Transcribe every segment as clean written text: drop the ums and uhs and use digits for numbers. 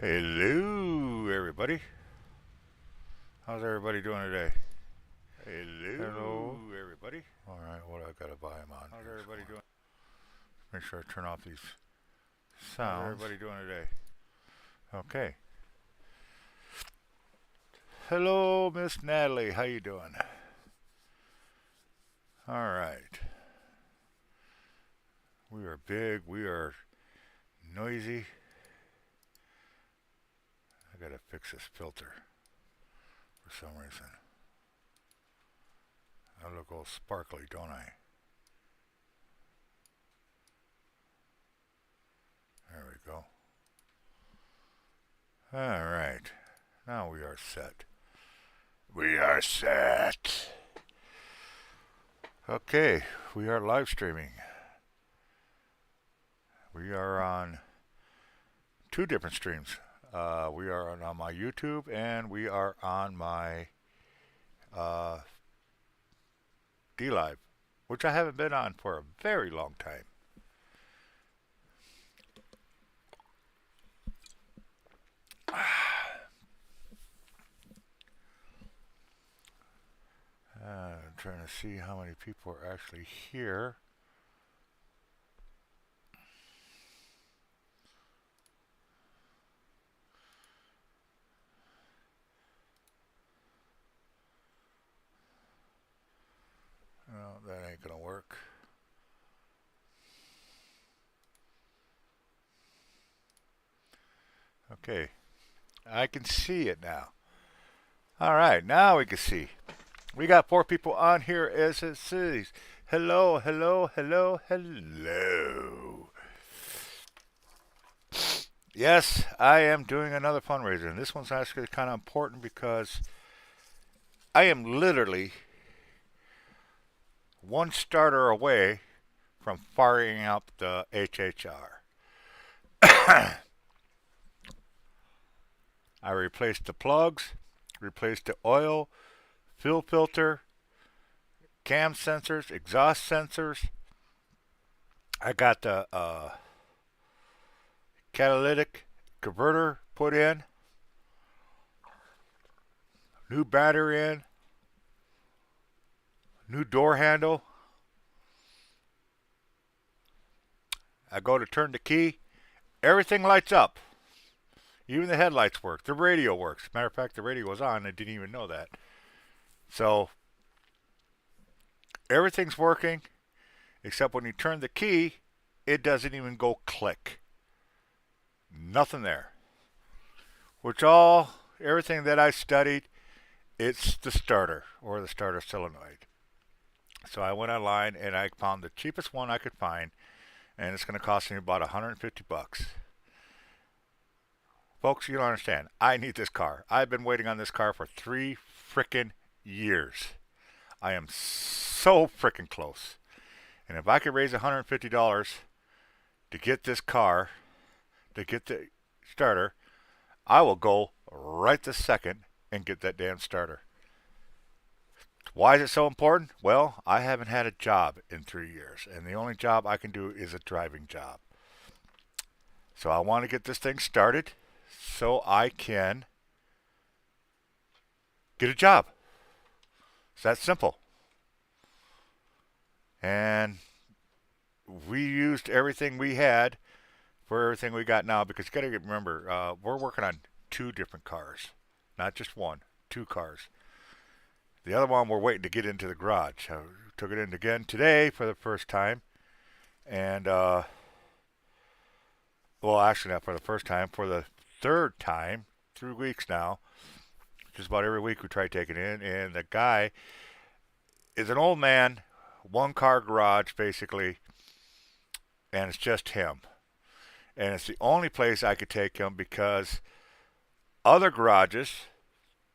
Hello, everybody. How's everybody doing today? Hello. Everybody. All right, what I gotta buy them on? How's everybody doing? Make sure I turn off these sounds. How's everybody doing today? Okay. Hello, Miss Natalie. How you doing? All right. We are big. We are noisy. I gotta fix this filter for some reason. I look all sparkly, don't I? There we go. All right. Now we are set. We are set. Okay, we are live streaming. We are on two different streams. We are on my YouTube and we are on my uh, DLive, which I haven't been on for a very long time. I'm trying to see how many people are actually here. No, that ain't gonna work. Okay, I can see it now. All right, now we can see. We got four people on here as it says. Hello, hello, hello, hello. Yes, I am doing another fundraiser, and this one's actually kind of important because I am literally one starter away from firing up the HHR. I replaced the plugs, replaced the oil, fuel filter, cam sensors, exhaust sensors. I got the catalytic converter put in, new battery in, new door handle. I go to turn the key, everything lights up. Even the headlights work. The radio works. Matter of fact, the radio was on. I didn't even know that. So everything's working, except when you turn the key, it doesn't even go click. Nothing there. Everything that I studied, it's the starter or the starter solenoid. So I went online and I found the cheapest one I could find, and it's going to cost me about 150 bucks. Folks, you don't understand. I need this car. I've been waiting on this car for 3 freaking years. I am so freaking close. And if I could raise $150 to get this car, to get the starter, I will go right this second and get that damn starter. Why is it so important? Well, I haven't had a job in 3 years, and the only job I can do is a driving job. So I want to get this thing started so I can get a job. It's that simple. And we used everything we had for everything we got now because you got to remember, we're working on two different cars, not just one, two cars. The other one we're waiting to get into the garage. I took it in again today for the first time, and well, actually not for the first time, for the third time, 3 weeks now. Just about every week we try taking it in, and the guy is an old man, one car garage basically, and it's just him. And it's the only place I could take him because other garages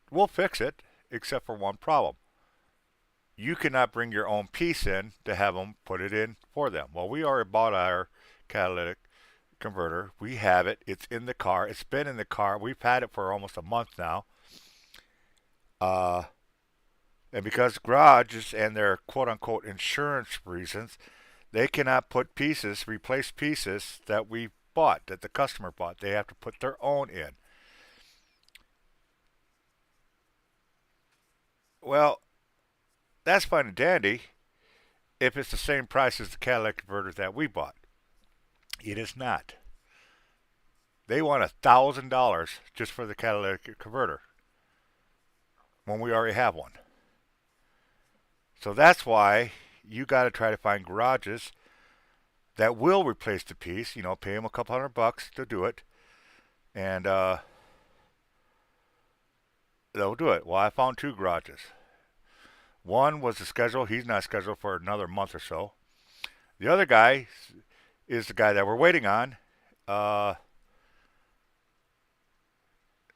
will fix it, except for one problem. You cannot bring your own piece in to have them put it in for them. Well, we already bought our catalytic converter. We have it. It's in the car. It's been in the car. We've had it for almost a month now. Uh, and because garages and their quote unquote insurance reasons, they cannot put pieces, replace pieces that we bought, that the customer bought. They have to put their own in. Well, that's fine and dandy if it's the same price as the catalytic converter that we bought. It is not. They want $1,000 just for the catalytic converter when we already have one. So that's why you got to try to find garages that will replace the piece. You know, pay them a couple $100 to do it, and they'll do it. Well, I found two garages. One was the schedule. He's not scheduled for another month or so. The other guy is the guy that we're waiting on. Well,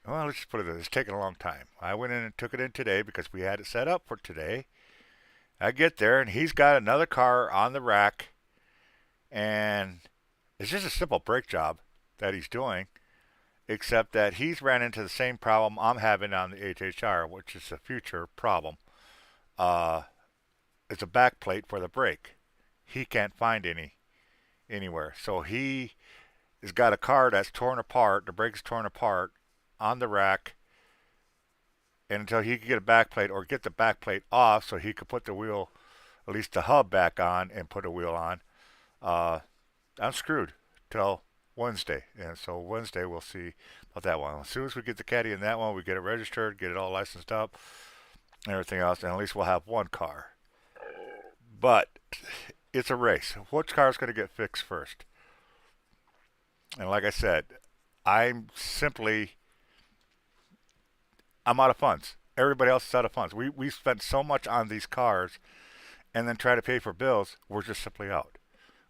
let's just put it this. It's taking a long time. I went in and took it in today because we had it set up for today. I get there, and he's got another car on the rack, and it's just a simple brake job that he's doing, except that he's ran into the same problem I'm having on the HHR, which is a future problem. It's a back plate for the brake. He can't find any anywhere. So he has got a car that's torn apart, the brake's torn apart on the rack, and until he could get a back plate or get the back plate off so he could put the wheel, at least the hub back on and put a wheel on, I'm screwed till Wednesday. And so Wednesday we'll see about that one. As soon as we get the caddy in that one, we get it registered, get it all licensed up, and everything else, and at least we'll have one car. But it's a race. Which car is going to get fixed first? And like I said, I'm out of funds. Everybody else is out of funds. We spent so much on these cars, and then try to pay for bills. We're just simply out.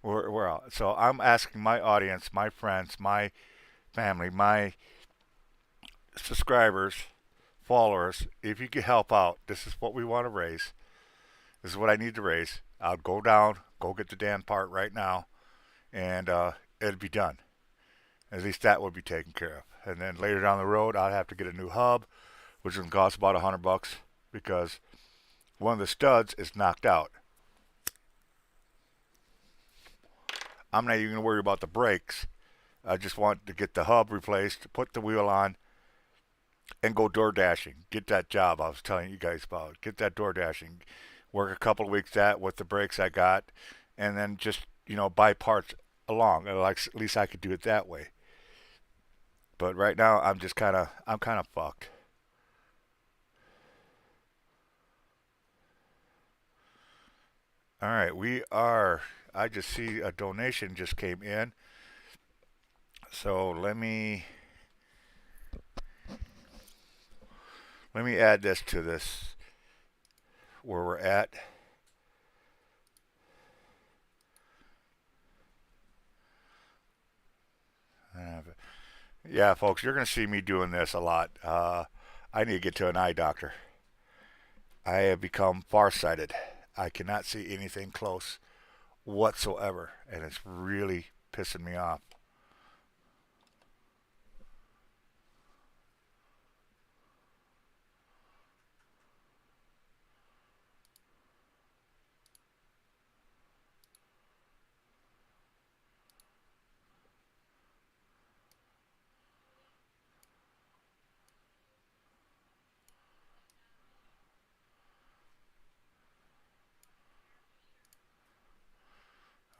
We're out. So I'm asking my audience, my friends, my family, my subscribers, followers, if you could help out. This is what we want to raise. This is what I need to raise. I'll go down, go get the damn part right now, and it'll be done. At least that would be taken care of. And then later down the road, I'll have to get a new hub, which is going to cost about $100 because one of the studs is knocked out. I'm not even going to worry about the brakes. I just want to get the hub replaced, put the wheel on, and go door dashing. Get that job I was telling you guys about. Get that door dashing. Work a couple of weeks that with the brakes I got, and then just, buy parts along. Like, at least I could do it that way. But right now I'm kind of fucked. All right, I just see a donation just came in. So let me add this to this where we're at. Yeah, folks, you're going to see me doing this a lot. I need to get to an eye doctor. I have become farsighted. I cannot see anything close whatsoever, and it's really pissing me off.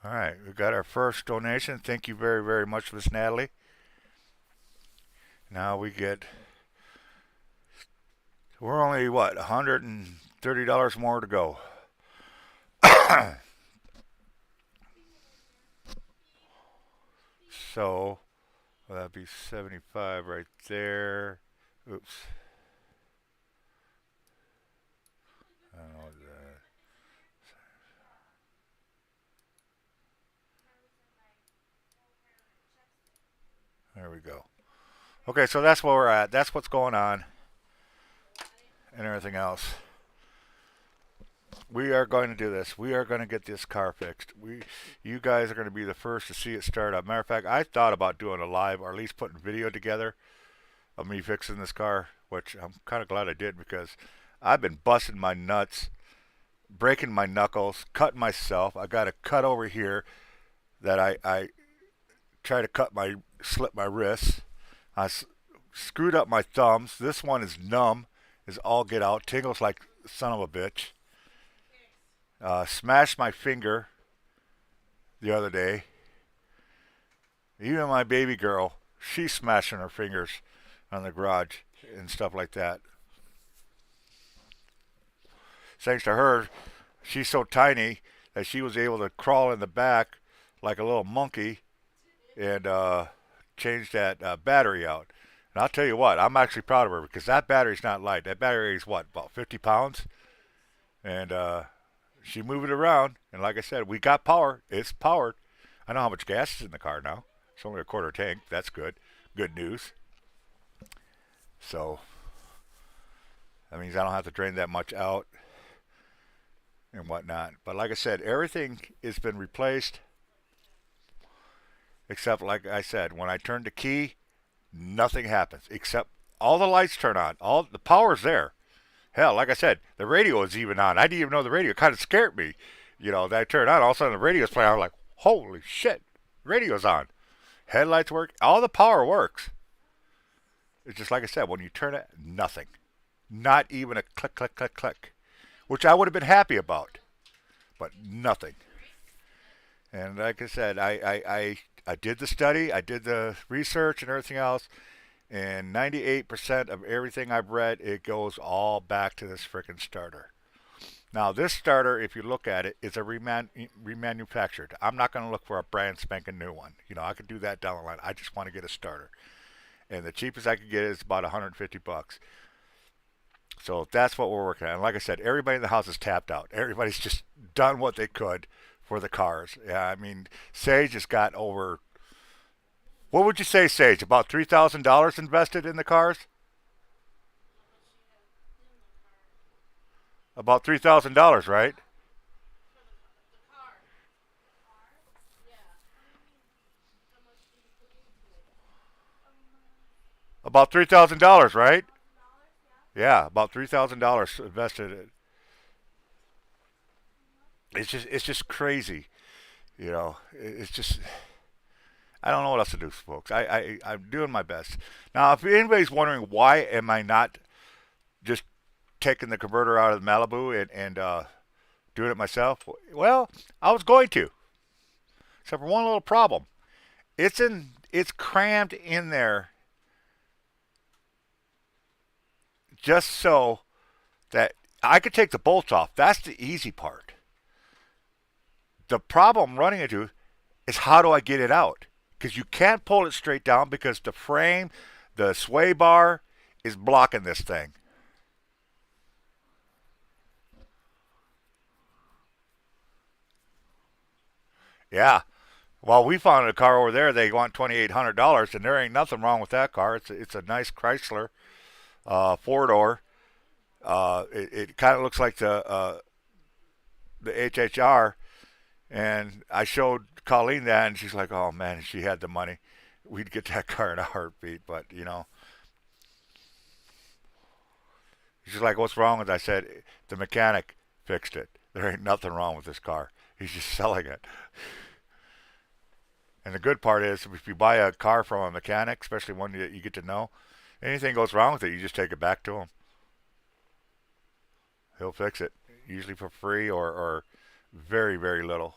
All right, we got our first donation. Thank you very, very much, Miss Natalie. Now we're only, $130 more to go. So, that'd be 75 right there. Oops. I don't know what that. There we go. Okay, so that's where we're at. That's what's going on, and everything else. We are going to do this. We are going to get this car fixed. You guys are going to be the first to see it start up. Matter of fact, I thought about doing a live, or at least putting video together of me fixing this car, which I'm kind of glad I did because I've been busting my nuts, breaking my knuckles, cutting myself. I got a cut over here that I try to slip my wrists. Screwed up my thumbs. This one is numb, is all get out, tingles like son of a bitch. Smashed my finger the other day. Even my baby girl, she's smashing her fingers on the garage and stuff like that. Thanks to her, she's so tiny that she was able to crawl in the back like a little monkey and change that battery out. And I'll tell you what, I'm actually proud of her because that battery's not light. That battery is what, about 50 pounds? And she moved it around. And like I said, we got power. It's powered. I know how much gas is in the car now. It's only a quarter tank. That's good. Good news. So that means I don't have to drain that much out and whatnot. But like I said, everything has been replaced except, like I said, when I turn the key, nothing happens except all the lights turn on. All the power's there. Hell, like I said, the radio is even on. I didn't even know the radio. It kind of scared me. You know, that I turned on. All of a sudden, the radio's playing. I'm like, holy shit, radio's on. Headlights work. All the power works. It's just like I said, when you turn it, nothing. Not even a click, click, click, click. Which I would have been happy about. But nothing. And like I said, I did the study. I did the research and everything else. And 98% of everything I've read, it goes all back to this frickin' starter. Now, this starter, if you look at it, is a remanufactured. I'm not going to look for a brand spanking new one. You know, I could do that down the line. I just want to get a starter. And the cheapest I could get is about 150 bucks. So that's what we're working on. And like I said, everybody in the house is tapped out. Everybody's just done what they could for the cars. Yeah, I mean, Sage has got over, what would you say, Sage? About $3,000 invested in the cars? About $3,000, right? About $3,000, right? Yeah, about $3,000 invested. It's just crazy, you know. It's just I don't know what else to do, folks. I'm doing my best. Now, if anybody's wondering why am I not just taking the converter out of the Malibu and doing it myself, well, I was going to, except for one little problem. It's crammed in there just so that I could take the bolts off. That's the easy part. The problem running into is how do I get it out? Because you can't pull it straight down because the frame, the sway bar, is blocking this thing. Yeah. Well, we found a car over there. They want $2,800, and there ain't nothing wrong with that car. It's a nice Chrysler, four door. It kind of looks like the HHR, and I showed Colleen that, and she's like, "Oh man, if she had the money, we'd get that car in a heartbeat." But you know, she's like, "What's wrong with it?" I said, "The mechanic fixed it. There ain't nothing wrong with this car. He's just selling it." And the good part is, if you buy a car from a mechanic, especially one that you get to know, anything goes wrong with it, you just take it back to him. He'll fix it, usually for free or very, very little.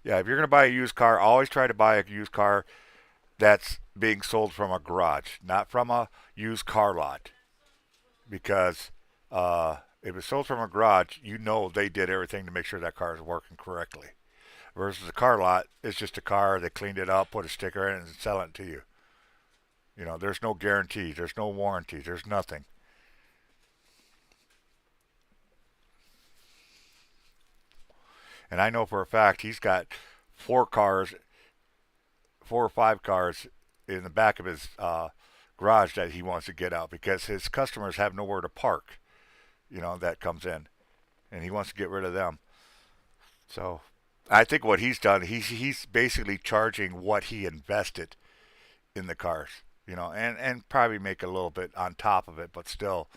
Yeah, if you're going to buy a used car, always try to buy a used car that's being sold from a garage, not from a used car lot. Because if it's sold from a garage, you know they did everything to make sure that car is working correctly. Versus a car lot, it's just a car, they cleaned it up, put a sticker in it, and sell it to you. You know, there's no guarantee, there's no warranty, there's nothing. And I know for a fact he's got four cars, four or five cars in the back of his garage that he wants to get out because his customers have nowhere to park. You know, that comes in, and he wants to get rid of them. So I think what he's done, he's basically charging what he invested in the cars. You know, and probably make a little bit on top of it, but still,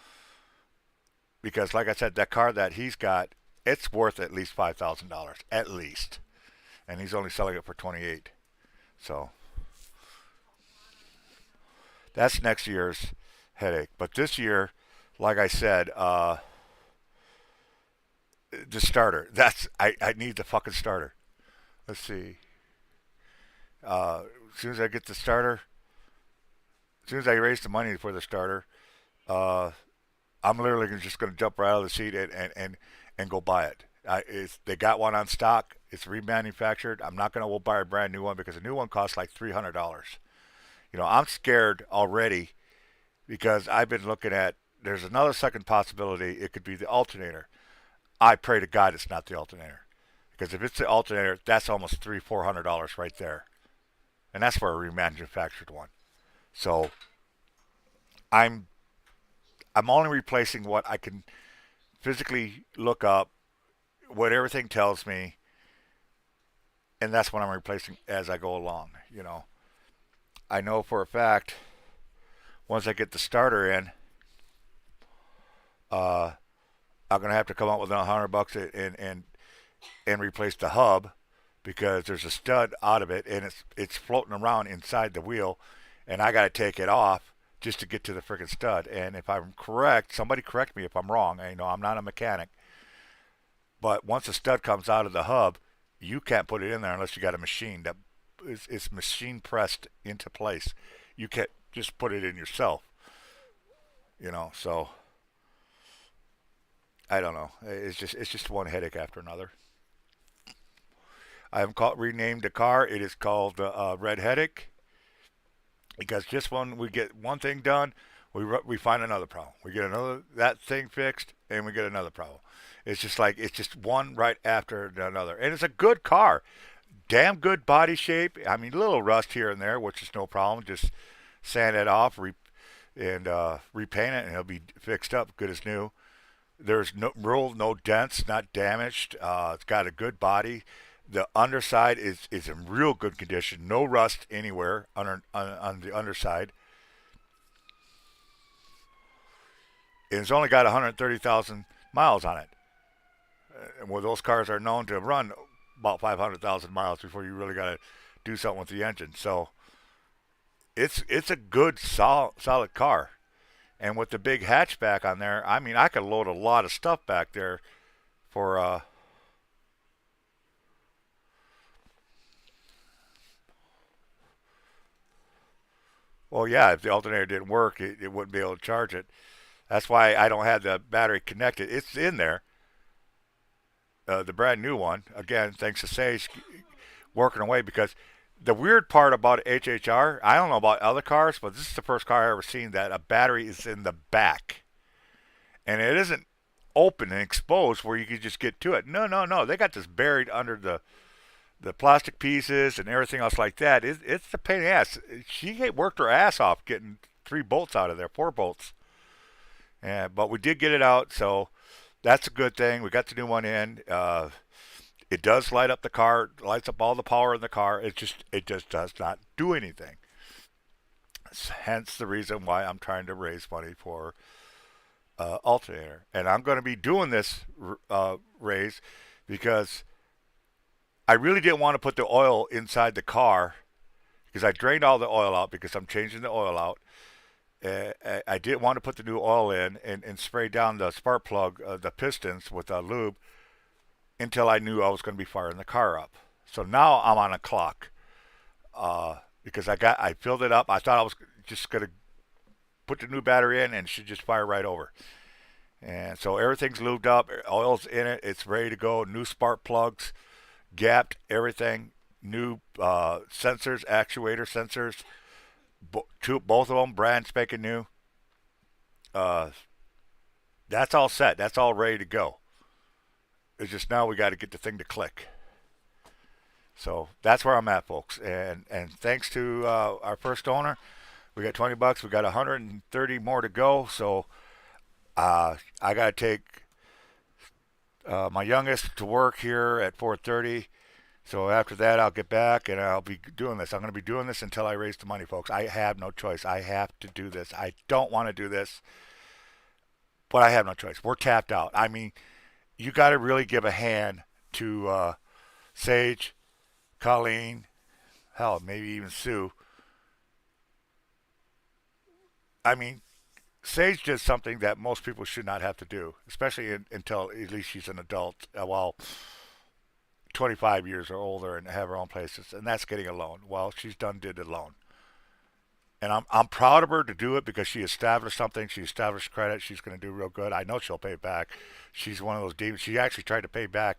because like I said, that car that he's got, it's worth at least $5,000, at least. and he's only selling it for 28. So that's next year's headache. But this year, like I said, the starter. I need the fucking starter. Let's see. As soon as I get the starter, as soon as I raise the money for the starter, uh, I'm literally just going to jump right out of the seat and go buy it. They got one on stock. It's remanufactured. I'm not going to buy a brand new one because a new one costs like $300. I'm scared already because I've been looking at. There's another second possibility. It could be the alternator. I pray to God it's not the alternator, because if it's the alternator, that's almost $400 right there, and that's for a remanufactured one. So I'm I'm only replacing what I can physically look up, what everything tells me, and that's what I'm replacing as I go along. I know for a fact once I get the starter in, uh, I'm gonna have to come up with $100 and replace the hub because there's a stud out of it and it's floating around inside the wheel, and I got to take it off just to get to the freaking stud. And if I'm correct, somebody correct me if I'm wrong. I'm not a mechanic, but once the stud comes out of the hub, you can't put it in there unless you got a machine that is machine pressed into place. You can't just put it in yourself. So I don't know. It's just one headache after another. I have renamed the car. It is called Red Headache because just when we get one thing done, we find another problem. We get another that thing fixed, and we get another problem. It's just one right after another, and it's a good car. Damn good body shape. I mean, a little rust here and there, which is no problem. Just sand it off, and repaint it, and it'll be fixed up, good as new. There's no dents, not damaged. It's got a good body. The underside is in real good condition. No rust anywhere on the underside. And it's only got 130,000 miles on it. And where those cars are known to run about 500,000 miles before you really got to do something with the engine. So it's a good solid car. And with the big hatchback on there, I mean, I could load a lot of stuff back there for well, yeah, if the alternator didn't work, it wouldn't be able to charge it. That's why I don't have the battery connected. It's in there, the brand new one. Again, thanks to Sage working away, because the weird part about HHR, I don't know about other cars, but this is the first car I've ever seen that a battery is in the back. And it isn't open and exposed where you can just get to it. No, no, no. They got this buried under the plastic pieces and everything else like that. It's a pain in the ass. She worked her ass off getting 3 bolts out of there, 4 bolts. But we did get it out, so that's a good thing. We got the new one in. It does light up the car, lights up all the power in the car. It just does not do anything. Hence the reason why I'm trying to raise money for alternator. And I'm going to be doing this raise because I really didn't want to put the oil inside the car because I drained all the oil out because I'm changing the oil out. I didn't want to put the new oil in and spray down the spark plug, the pistons with lube until I knew I was going to be firing the car up. So now I'm on a clock because I filled it up. I thought I was just going to put the new battery in and it should just fire right over. And so everything's lubed up, oil's in it, it's ready to go. New spark plugs, gapped, everything. New sensors, actuator sensors. Both of them brand spanking new. That's all set. That's all ready to go. It's just now we got to get the thing to click. So that's where I'm at, folks. And thanks to our first owner, we got $20. We got 130 more to go. So I got to take my youngest to work here at 4:30. So after that, I'll get back and I'll be doing this. I'm going to be doing this until I raise the money, folks. I have no choice. I have to do this. I don't want to do this, but I have no choice. We're tapped out. I mean, you got to really give a hand to Sage Colleen, hell, maybe even Sue. I mean, Sage did something that most people should not have to do, especially until at least she's an adult. Well, 25 years or older and have her own places, and that's getting a loan. Well, she's done did a loan. And I'm proud of her to do it because she established something. She established credit. She's going to do real good. I know she'll pay it back. She's one of those demons. She actually tried to pay back,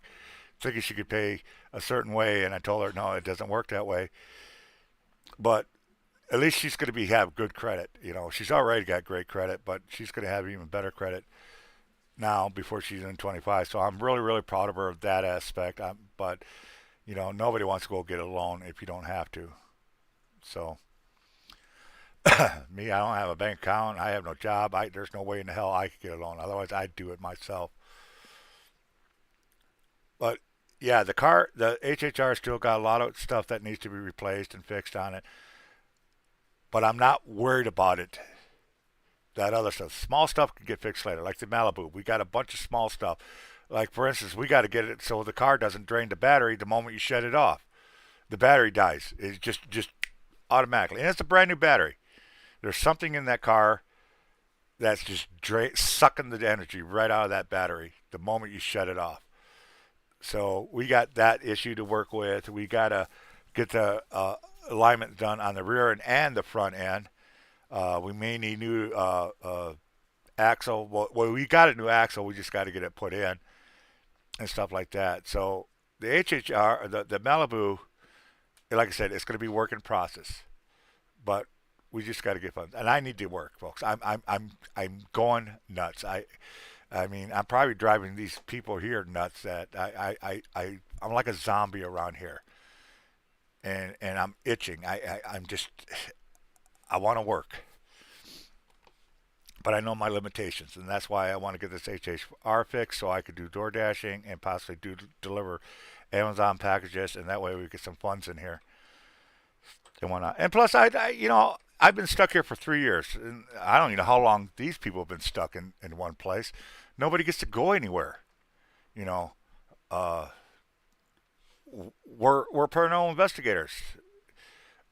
thinking she could pay a certain way, and I told her no, it doesn't work that way. But at least she's going to be have good credit. You know, she's already got great credit, but she's going to have even better credit now before she's in 25. So I'm really, really proud of her of that aspect. But you know, nobody wants to go get a loan if you don't have to. So me, I don't have a bank account. I have no job. There's no way in the hell I could get a loan. Otherwise, I'd do it myself. But yeah, the HHR still got a lot of stuff that needs to be replaced and fixed on it. But I'm not worried about it. That other stuff, small stuff can get fixed later, like the Malibu. We got a bunch of small stuff. Like for instance, we got to get it so the car doesn't drain the battery the moment you shut it off. The battery dies. It's just automatically, and it's a brand new battery. There's something in that car that's just sucking the energy right out of that battery the moment you shut it off. So we got that issue to work with. We got to get the alignment done on the rear end and the front end. We may need new axle. Well, we got a new axle. We just got to get it put in and stuff like that. So the HHR, the Malibu, like I said, it's going to be work in process, but we just got to get fun. And I need to work, folks. I'm going nuts. I mean, I'm probably driving these people here nuts. That I'm like a zombie around here, and I'm itching. I'm just I want to work, but I know my limitations, and that's why I want to get this HHR fixed so I could do door dashing and possibly deliver Amazon packages, and that way we get some funds in here and whatnot. And plus, you know, I've been stuck here for 3 years, and I don't even know how long these people have been stuck in one place. Nobody gets to go anywhere, you know. Uh, we're paranormal investigators.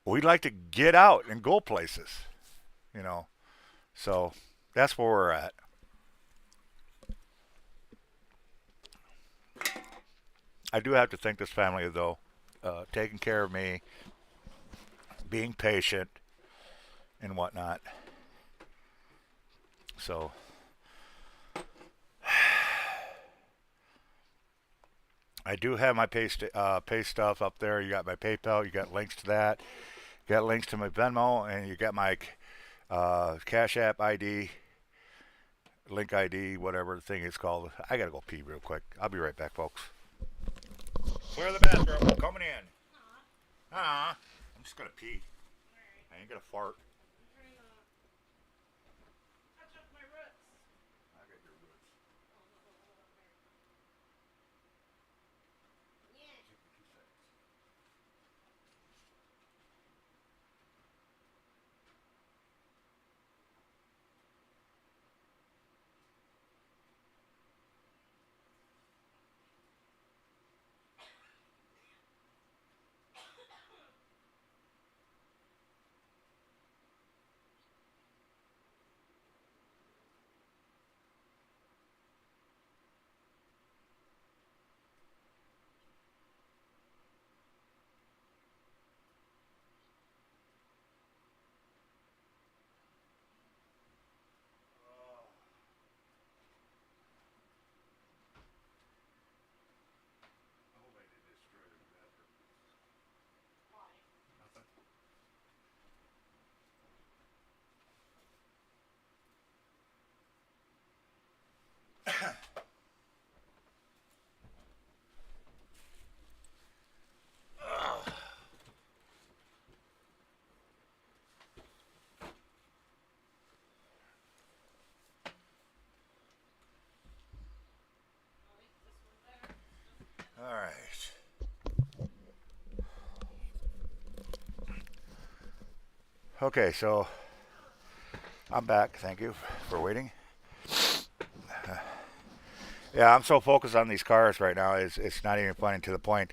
We like to get out and go places, you know. So that's where we're at. I do have to thank this family though, taking care of me, being patient, and whatnot. So I do have my pay stuff up there. You got my PayPal. You got links to that. You got links to my Venmo, and you got my Cash App ID, Link ID, whatever the thing is called. I gotta go pee real quick. I'll be right back, folks. Clear the bathroom. I'm coming in. I'm just gonna pee. I ain't gonna fart. I got your roots. I hope I didn't destroy the bathroom. Nothing. All right. Okay, so I'm back. Thank you for waiting. Yeah, I'm so focused on these cars right now. It's not even funny to the point.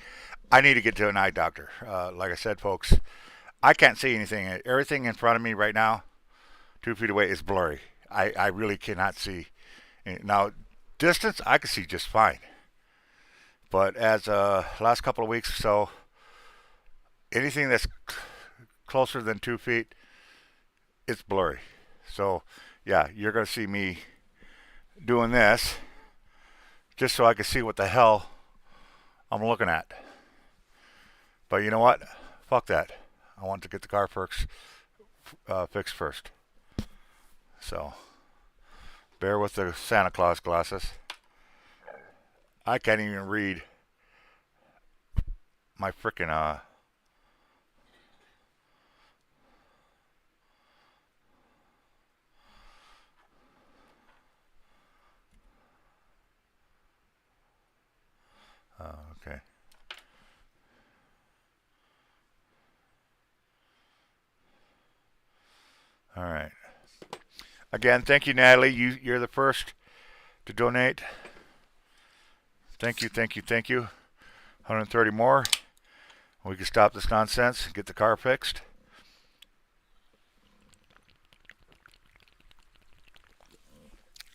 I need to get to an eye doctor. Like I said, folks, I can't see anything. Everything in front of me right now, 2 feet away, is blurry. I really cannot see. Now, distance, I can see just fine. But as last couple of weeks or so, anything that's closer than 2 feet, it's blurry. So, yeah, you're going to see me doing this just so I can see what the hell I'm looking at. But you know what? Fuck that. I want to get the car fixed first. So, bear with the Santa Claus glasses. I can't even read my freaking okay. All right. Again, thank you, Natalie. You're the first to donate. Thank you, thank you, thank you. 130 more. We can stop this nonsense and get the car fixed.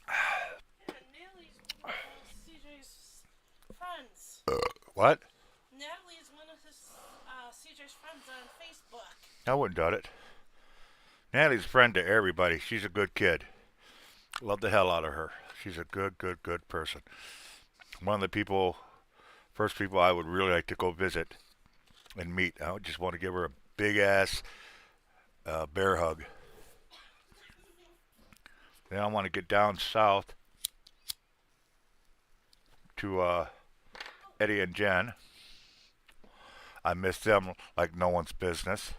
Yeah, Natalie's one of CJ's friends. What? Natalie is one of CJ's friends on Facebook. I wouldn't doubt it. Natalie's a friend to everybody. She's a good kid. Love the hell out of her. She's a good, good, good person. One of the first people I would really like to go visit and meet. I would just want to give her a big ass bear hug. Then I want to get down south to Eddie and Jen. I miss them like no one's business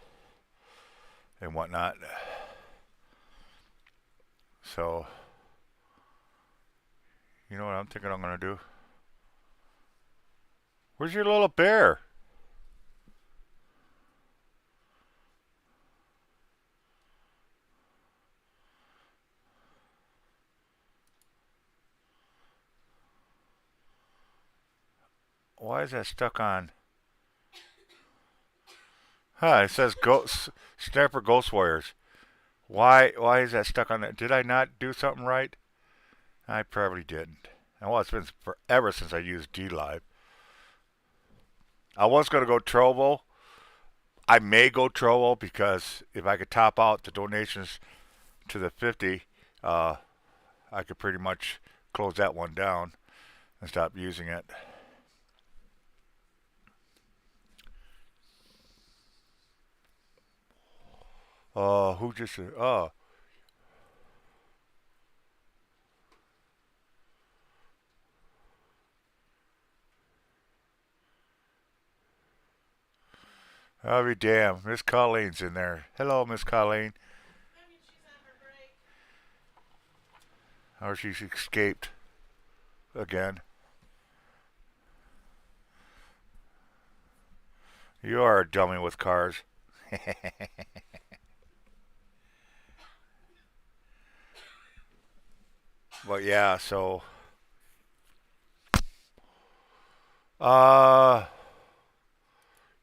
and whatnot. So, you know what I'm thinking I'm going to do? Where's your little bear? Why is that stuck on? Huh, it says Ghost Snapper Ghost Warriors. Why is that stuck on that? Did I not do something right? I probably didn't. And well, it's been forever since I used D Live. I was gonna go Trovo. I may go Trovo because if I could top out the donations to the 50, uh, I could pretty much close that one down and stop using it. Who just? I'll be damned. Miss Colleen's in there. Hello, Miss Colleen. I mean, she's on her break. Or she's escaped again. You are a dummy with cars. But yeah, so uh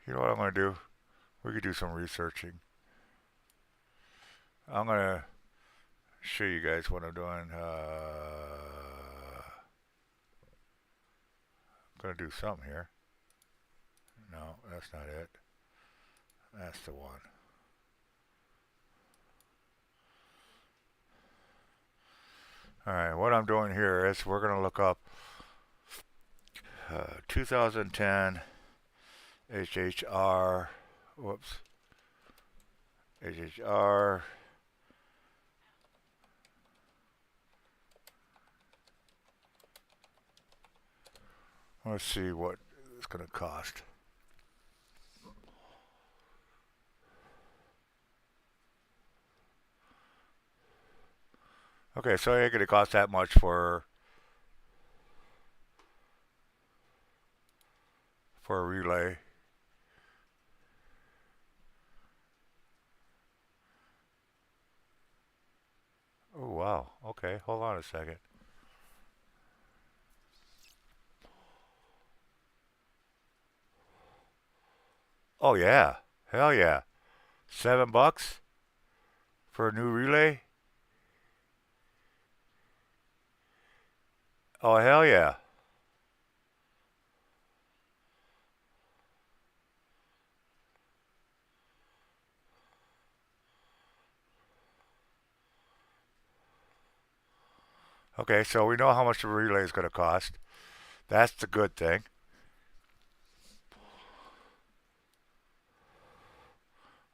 you know what I'm gonna do? We could do some researching. I'm gonna show you guys what I'm doing. I'm gonna do something here. No, that's not it. That's the one. Alright, what I'm doing here is we're gonna look up 2010 HHR. Whoops. HHR. Let's see what it's going to cost. Okay, so it ain't going to cost that much for a relay. Oh wow. Okay, hold on a second. Oh yeah. Hell yeah. $7 for a new relay? Oh hell yeah. Okay, so we know how much the relay is going to cost. That's the good thing.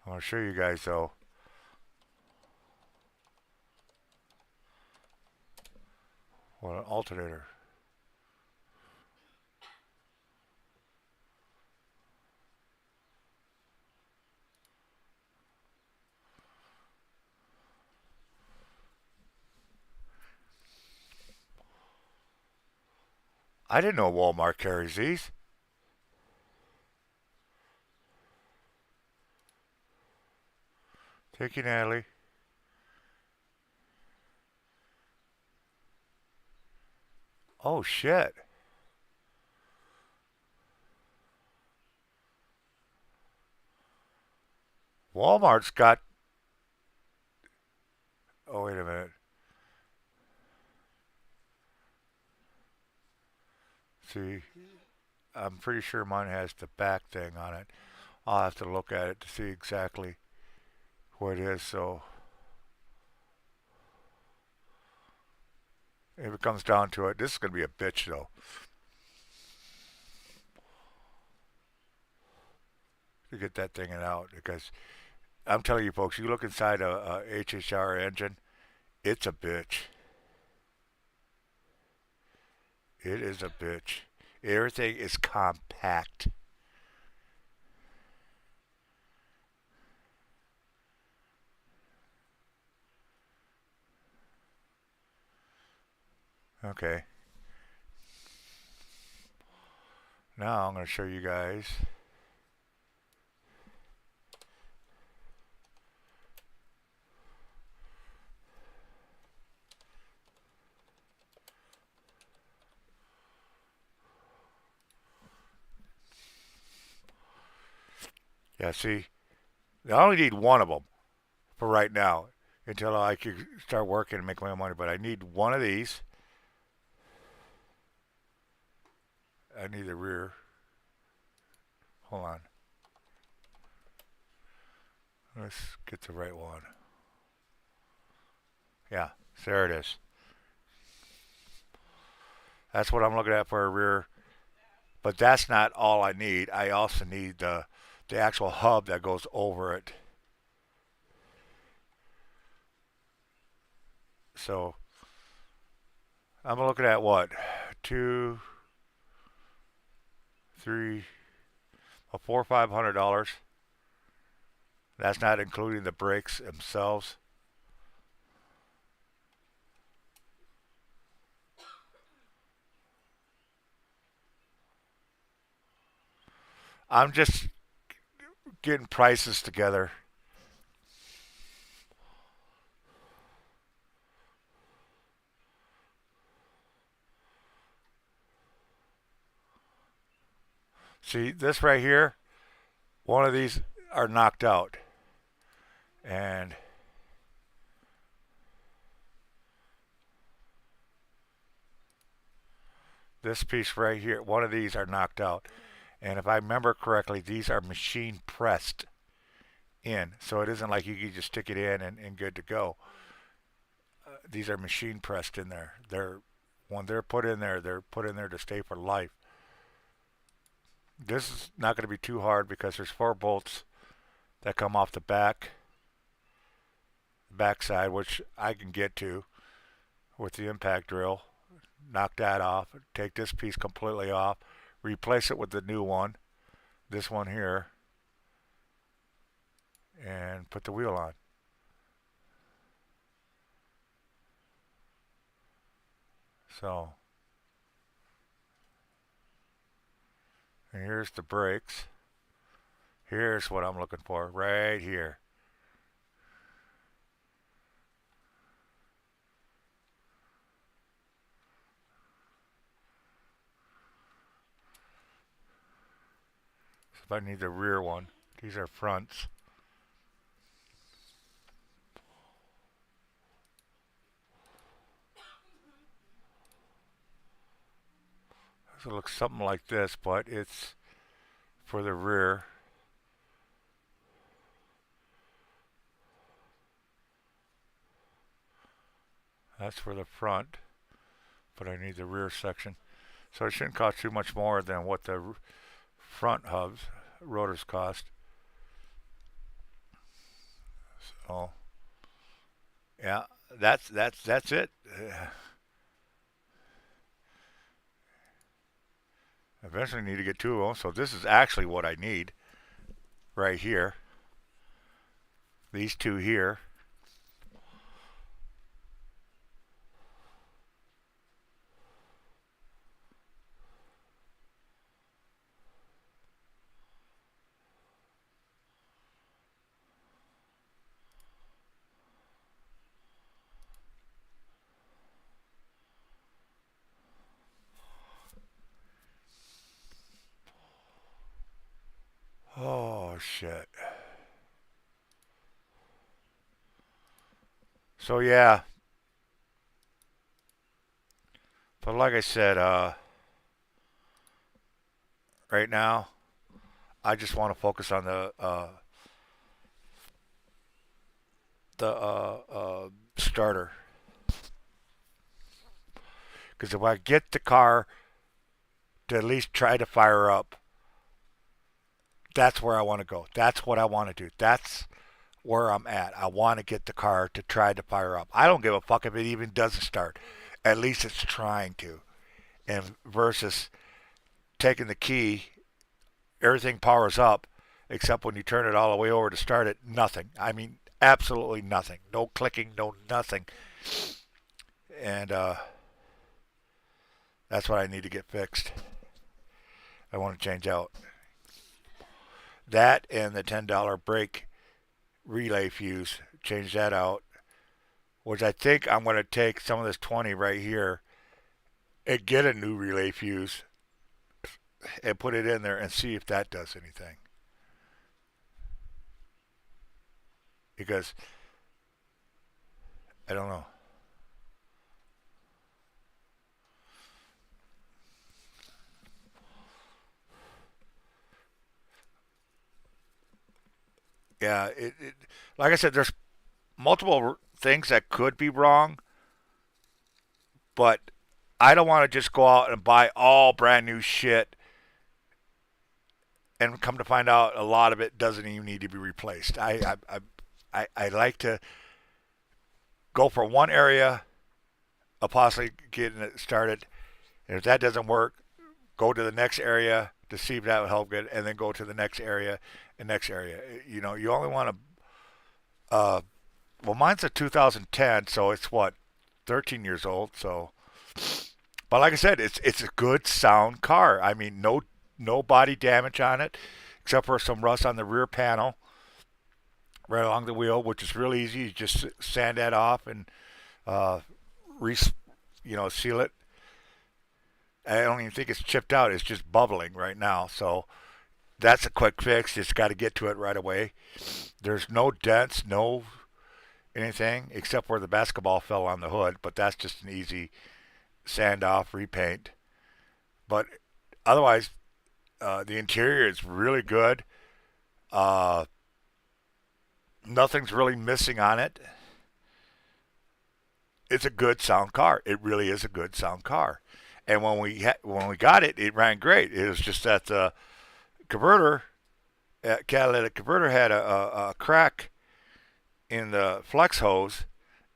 I'm going to show you guys though what an alternator. I didn't know Walmart carries these. Thank you, Natalie. Oh shit. Walmart's got. Oh wait a minute. See, I'm pretty sure mine has the back thing on it. I'll have to look at it to see exactly what it is. So if it comes down to it, this is going to be a bitch though to get that thing out because I'm telling you folks, you look inside a HHR engine, it's a bitch. It is a bitch. Everything is compact. Okay. Now I'm going to show you guys. Yeah, see, I only need one of them for right now until I can start working and make my own money. But I need one of these. I need the rear. Hold on. Let's get the right one. Yeah, there it is. That's what I'm looking at for a rear. But that's not all I need. I also need the actual hub that goes over it. So I'm looking at what? Two, three, $400 or $500. That's not including the brakes themselves. I'm just getting prices together. See, this right here, one of these are knocked out. And this piece right here, one of these are knocked out. And if I remember correctly, these are machine pressed in. So it isn't like you can just stick it in and good to go. These are machine pressed in there. When they're put in there, they're put in there to stay for life. This is not going to be too hard because there's 4 bolts that come off the back side, which I can get to with the impact drill. Knock that off. Take this piece completely off. Replace it with the new one. This one here. And put the wheel on. So, and here's the brakes. Here's what I'm looking for right here. So if I need the rear one, These are fronts. So it looks something like this, but it's for the rear. That's for the front, but I need the rear section. So it shouldn't cost too much more than what the front hubs, rotors cost. So yeah, that's it. Eventually need to get two of them. So this is actually what I need right here. These two here. Oh shit. So yeah, but like I said, right now I just want to focus on the starter, because if I get the car to at least try to fire up, that's where I want to go. That's what I want to do. That's where I'm at. I want to get the car to try to fire up. I don't give a fuck if it even doesn't start. At least it's trying to. And versus taking the key, everything powers up, except when you turn it all the way over to start it, nothing. I mean, absolutely nothing. No clicking, no nothing. And that's what I need to get fixed. I want to change out that and the $10 brake relay fuse. Change that out, which I think I'm going to take some of this 20 right here and get a new relay fuse and put it in there and see if that does anything. Because I don't know. Yeah, like I said, there's multiple things that could be wrong, but I don't want to just go out and buy all brand new shit and come to find out a lot of it doesn't even need to be replaced. I like to go for one area, possibly getting it started, and if that doesn't work, go to the next area to see if that will help good, and then go to the next area and next area. You know, you only want to. Well, mine's a 2010, so it's what 13 years old. So, but like I said, it's a good sound car. I mean, no body damage on it, except for some rust on the rear panel, right along the wheel, which is real easy. You just sand that off and re, seal it. I don't even think it's chipped out. It's just bubbling right now. So that's a quick fix. Just got to get to it right away. There's no dents, no anything, except where the basketball fell on the hood. But that's just an easy sand off, repaint. But otherwise, the interior is really good. Nothing's really missing on it. It's a good sound car. It really is a good sound car. And when we got it, it ran great. It was just that the converter, catalytic converter, had a crack in the flex hose,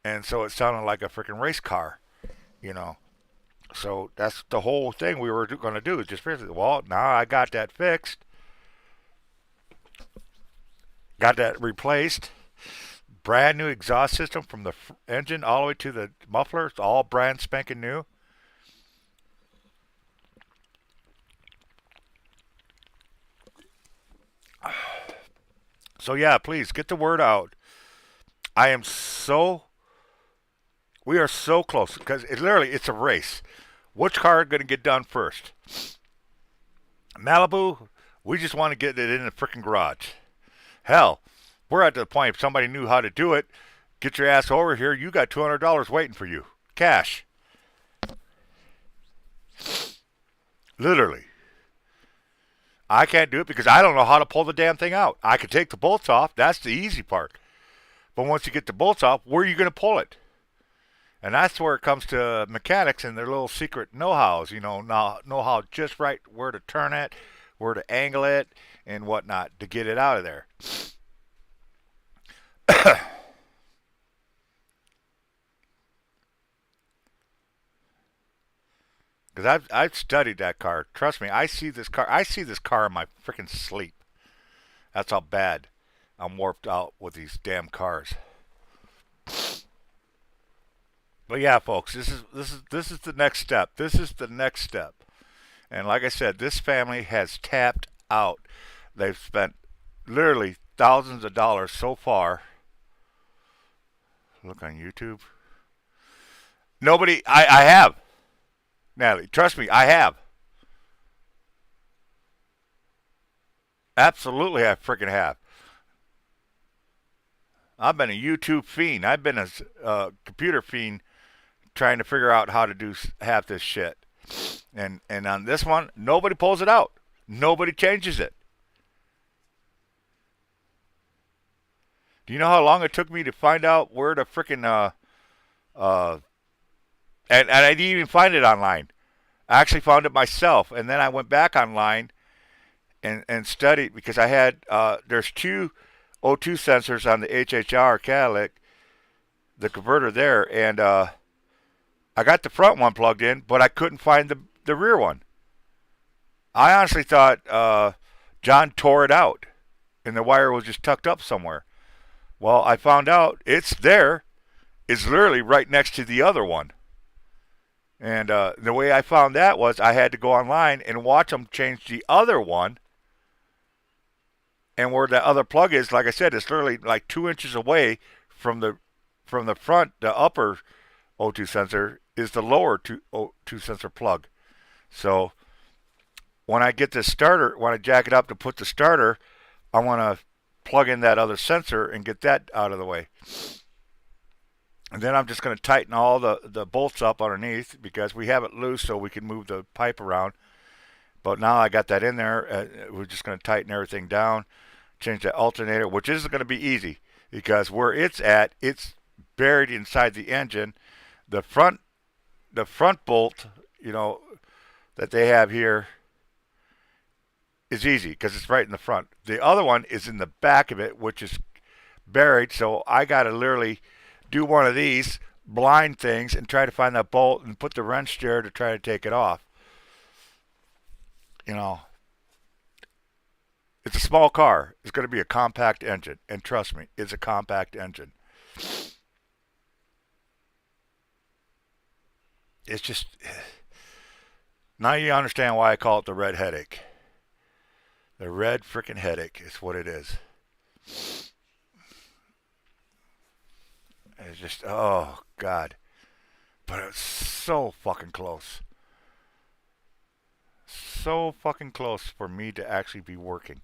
and so it sounded like a freaking race car, you know. So that's the whole thing we were going to do, is just fix it. Well, now I got that fixed, got that replaced. Brand new exhaust system from the engine all the way to the muffler. It's all brand spanking new. So yeah, please get the word out. I am so, we are so close, because it's a race. Which car is going to get done first? Malibu, we just want to get it in the freaking garage. Hell, we're at the point if somebody knew how to do it, get your ass over here. You got $200 waiting for you, cash, literally. I can't do it because I don't know how to pull the damn thing out. I can take the bolts off. That's the easy part. But once you get the bolts off, where are you going to pull it? And that's where it comes to mechanics and their little secret know-hows. Know how just right where to turn it, where to angle it, and whatnot to get it out of there. Because I've studied that car. Trust me, I see this car. I see this car in my freaking sleep. That's how bad I'm warped out with these damn cars. But yeah, folks, this is the next step. This is the next step. And like I said, this family has tapped out. They've spent literally thousands of dollars so far. Look on YouTube. Nobody, I have. Natalie, trust me, I have. Absolutely, I freaking have. I've been a YouTube fiend. I've been a computer fiend trying to figure out how to do half this shit. And on this one, nobody pulls it out. Nobody changes it. Do you know how long it took me to find out where the freaking and I didn't even find it online. I actually found it myself, and then I went back online and studied because I had there's two O2 sensors on the HHR catalytic, the converter there, and I got the front one plugged in, but I couldn't find the rear one. I honestly thought John tore it out, and the wire was just tucked up somewhere. Well, I found out it's there. It's literally right next to the other one. And the way I found that was I had to go online and watch them change the other one. And where the other plug is, like I said, it's literally like 2 inches away from the front. The upper O2 sensor is the lower O2 sensor plug. So when I get this starter, when I jack it up to put the starter, I want to plug in that other sensor and get that out of the way. And then I'm just going to tighten all the bolts up underneath because we have it loose so we can move the pipe around. But now I got that in there. We're just going to tighten everything down, change the alternator, which isn't going to be easy because where it's at, it's buried inside the engine. The front bolt, that they have here is easy because it's right in the front. The other one is in the back of it, which is buried. So I got to literally do one of these blind things and try to find that bolt and put the wrench there to try to take it off. It's a small car. It's going to be a compact engine. And trust me, it's a compact engine. It's just, now you understand why I call it the red headache. The red freaking headache is what it is. It's just, oh, God. But it's so fucking close. So fucking close for me to actually be working.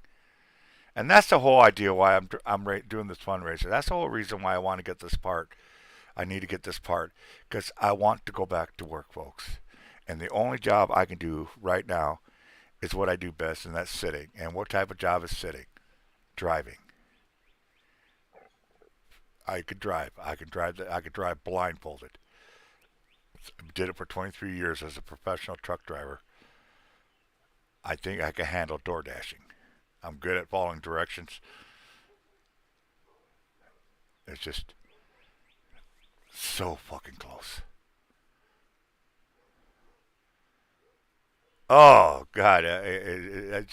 And that's the whole idea why I'm doing this fundraiser. That's the whole reason why I want to get this part. I need to get this part because I want to go back to work, folks. And the only job I can do right now is what I do best, and that's sitting. And what type of job is sitting? Driving. I could drive. I could drive blindfolded. I did it for 23 years as a professional truck driver. I think I can handle door dashing. I'm good at following directions. It's just so fucking close. Oh God, it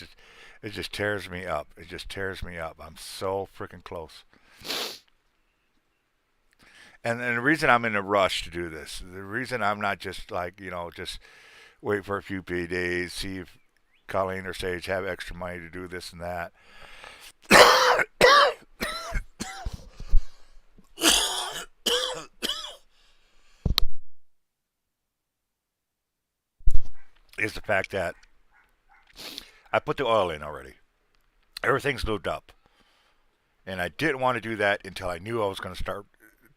just tears me up. It just tears me up. I'm so freaking close. And the reason I'm in a rush to do this, the reason I'm not just like just wait for a few days, see if Colleen or Sage have extra money to do this and that. Is the fact that I put the oil in already. Everything's lubed up. And I didn't want to do that until I knew I was going to start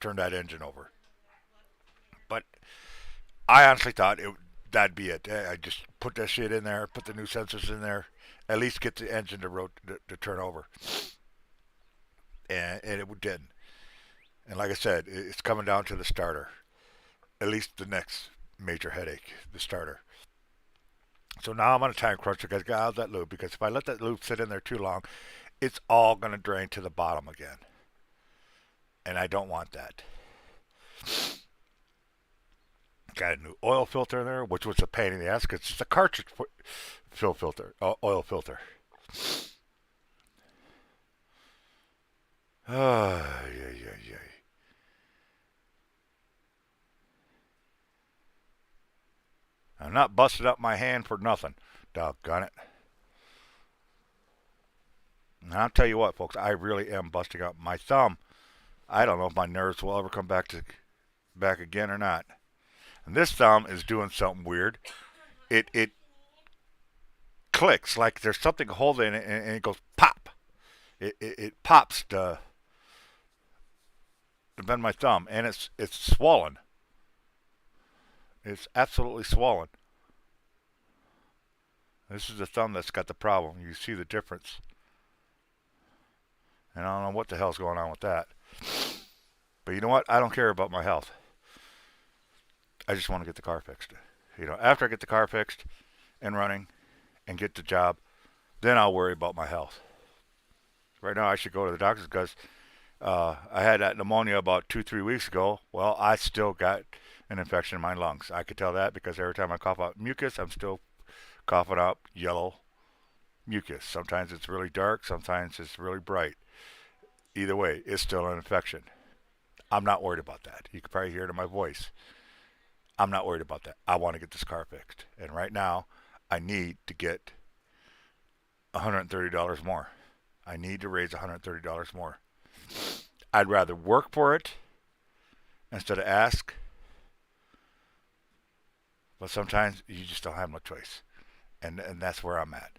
turn that engine over. But I honestly thought that'd be it. I just put that shit in there, put the new sensors in there, at least get the engine to turn over, and it didn't. And like I said, it's coming down to the starter. At least the next major headache, the starter. So now I'm on a time crunch because I got out of that lube, because if I let that lube sit in there too long, it's all going to drain to the bottom again. And I don't want that. Got a new oil filter in there, which was a pain in the ass because it's a cartridge oil filter. Ah, yeah, yeah, yeah. I'm not busting up my hand for nothing. Doggone it. And I'll tell you what, folks, I really am busting up my thumb. I don't know if my nerves will ever come back again or not. And this thumb is doing something weird. It clicks like there's something holding it, and it goes pop. It pops to bend my thumb, and it's swollen. It's absolutely swollen. This is the thumb that's got the problem. You see the difference. And I don't know what the hell's going on with that. But you know what? I don't care about my health. I just want to get the car fixed. After I get the car fixed and running and get the job, then I'll worry about my health. Right now, I should go to the doctor because I had that pneumonia about 2-3 weeks ago. Well, I still got an infection in my lungs. I could tell that because every time I cough out mucus, I'm still coughing out yellow mucus. Sometimes it's really dark, sometimes it's really bright. Either way, it's still an infection. I'm not worried about that. You can probably hear it in my voice. I'm not worried about that. I want to get this car fixed. And right now, I need to get $130 more. I need to raise $130 more. I'd rather work for it instead of ask. But sometimes you just don't have no choice. And that's where I'm at.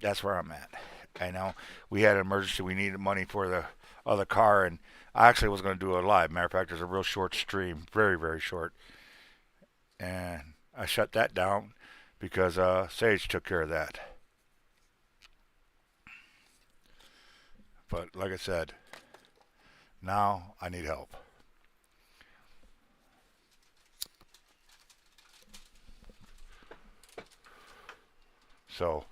That's where I'm at. I know we had an emergency. We needed money for the other car, and I actually was going to do it live. Matter of fact, there's a real short stream, very, very short. And I shut that down because Sage took care of that. But like I said, now I need help. So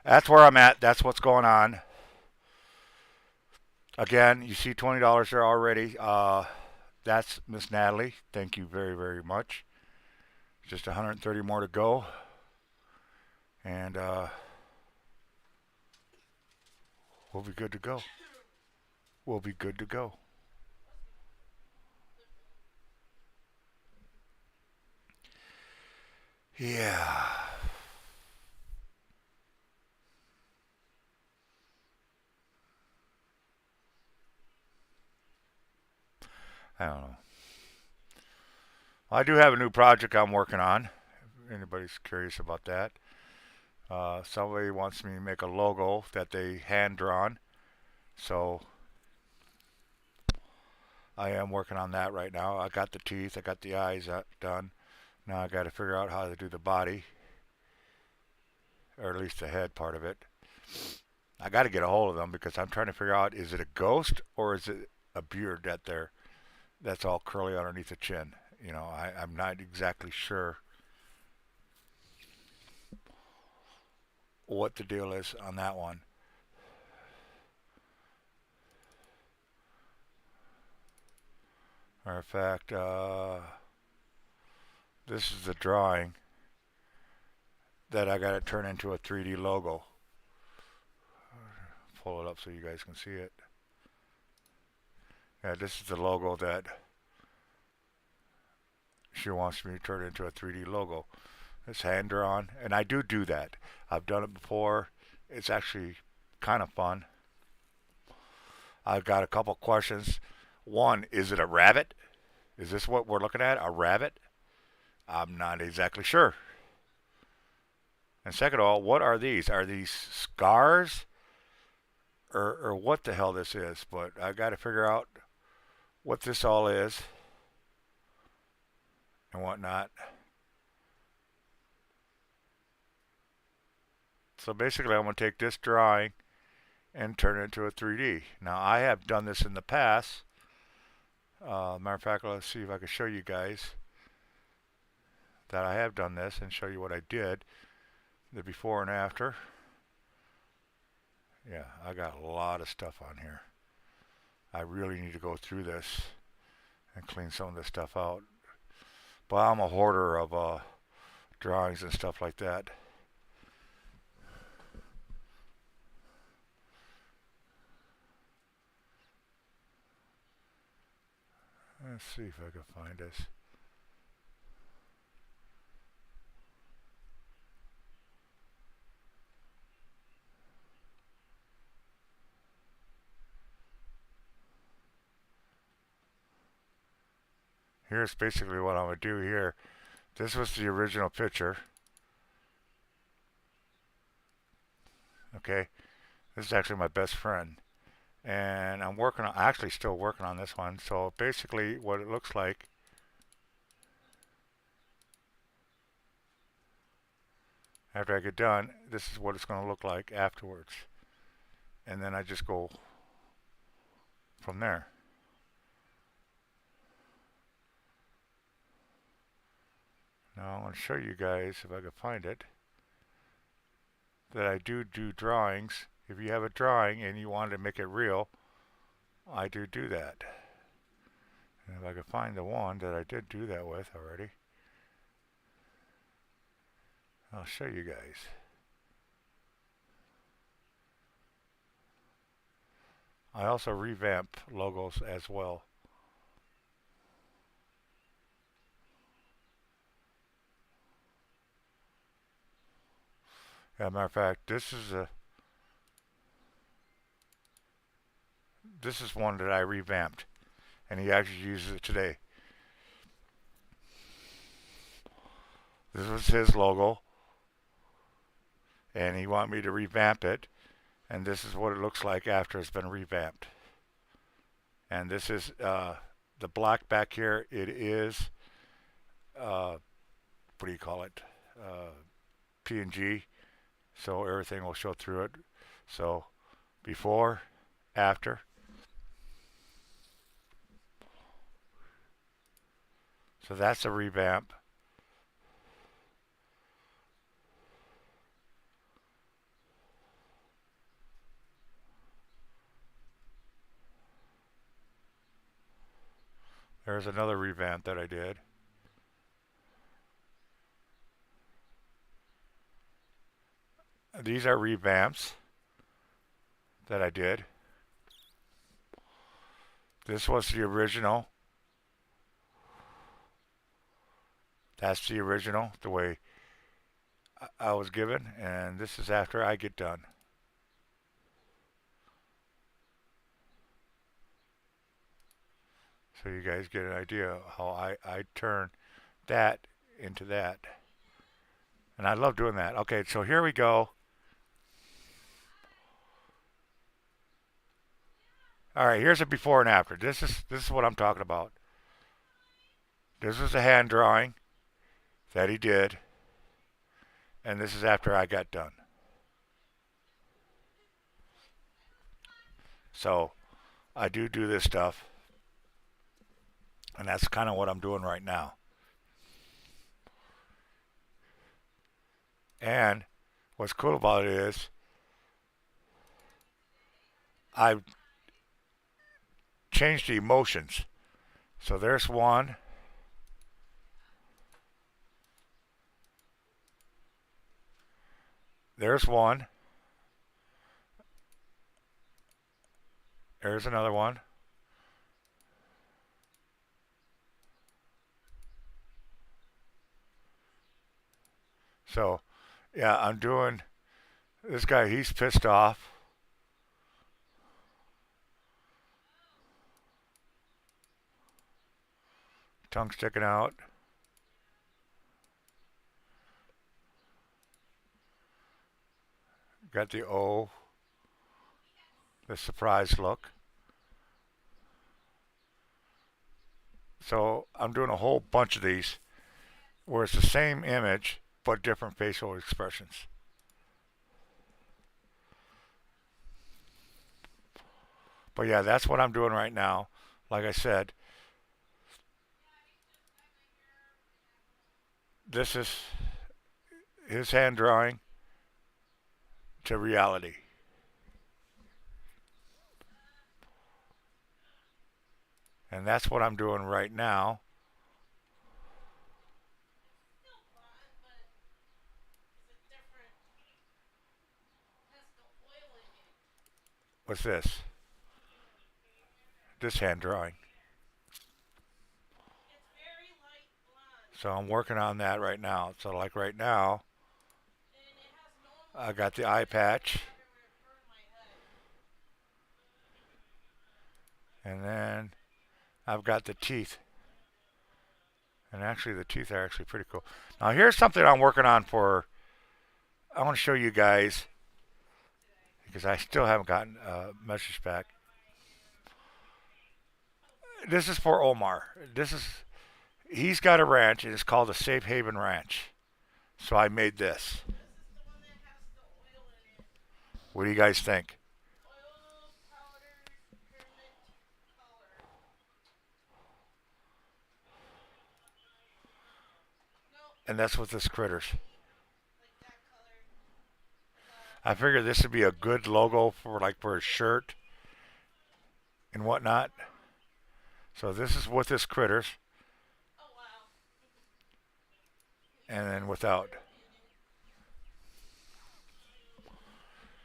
that's where I'm at. That's what's going on. Again, you see $20 there already. That's Miss Natalie. Thank you very, very much. Just 130 more to go. And we'll be good to go. We'll be good to go. Yeah. I don't know. I do have a new project I'm working on. If anybody's curious about that. Somebody wants me to make a logo that they hand drawn. So I am working on that right now. I got the teeth, I got the eyes done. Now I got to figure out how to do the body, or at least the head part of it. I got to get a hold of them because I'm trying to figure out, is it a ghost or is it a beard that's all curly underneath the chin. I'm not exactly sure what the deal is on that one. Matter of fact, this is the drawing that I got to turn into a 3D logo. Pull it up so you guys can see it. Yeah, this is the logo that she wants me to turn into a 3D logo. It's hand drawn, and I do that. I've done it before. It's actually kind of fun. I've got a couple questions. One, is it a rabbit? Is this what we're looking at? A rabbit? I'm not exactly sure. And second of all, what are these? Are these scars? or what the hell this is, but I got to figure out what this all is and whatnot. So basically, I'm going to take this drawing and turn it into a 3D. Now, I have done this in the past. Matter of fact, let's see if I can show you guys that I have done this and show you what I did, the before and after. Yeah, I got a lot of stuff on here. I really need to go through this and clean some of this stuff out. But I'm a hoarder of drawings and stuff like that. Let's see if I can find this. Here's basically what I'm going to do here. This was the original picture. Okay, this is actually my best friend. And I'm working on, actually still working on this one. So basically what it looks like, after I get done, this is what it's going to look like afterwards. And then I just go from there. Now I'm going to show you guys, if I can find it, that I do drawings. If you have a drawing and you want to make it real, I do that. And if I can find the one that I did do that with already, I'll show you guys. I also revamp logos as well. As a matter of fact, this is one that I revamped, and he actually uses it today. This was his logo, and he wanted me to revamp it, and this is what it looks like after it's been revamped. And this is the black back here. It is what do you call it? PNG, so everything will show through it. So before, after. So that's a revamp. There's another revamp that I did. These are revamps that I did. This was the original. That's the original, the way I was given, and this is after I get done. So you guys get an idea how I turn that into that. And I love doing that. Okay, so here we go. All right, here's a before and after. This is what I'm talking about. This was a hand drawing that he did, and this is after I got done. So I do this stuff, and that's kind of what I'm doing right now. And what's cool about it is I've changed the emotions. So there's one. There's one. There's another one. So, yeah, I'm doing this guy. He's pissed off. Tongue sticking out. Got the O. the surprise look. So I'm doing a whole bunch of these where it's the same image but different facial expressions. But yeah, that's what I'm doing right now. Like I said, this is his hand drawing to reality. And that's what I'm doing right now. Still fun, but it's a different. Has the oil in it. What's this? This hand drawing. It's very light blonde, So I'm working on that right now. So like right now, and it has I normal got the color eye in it. patch, Sorry, I'm gonna burn my head. and then I've got the teeth. And actually, the teeth are actually pretty cool. Now here's something I'm working on for. I want to show you guys because I still haven't gotten a message back. This is for Omar. He's got a ranch and it's called the Safe Haven Ranch. So I made this. This is the one that has the oil in it. What do you guys think? Oil powdered pyramid color. No, And that's what this critters. like that color. I figured this would be a good logo for like for a shirt and whatnot. So this is with this critters, Oh wow. and then without.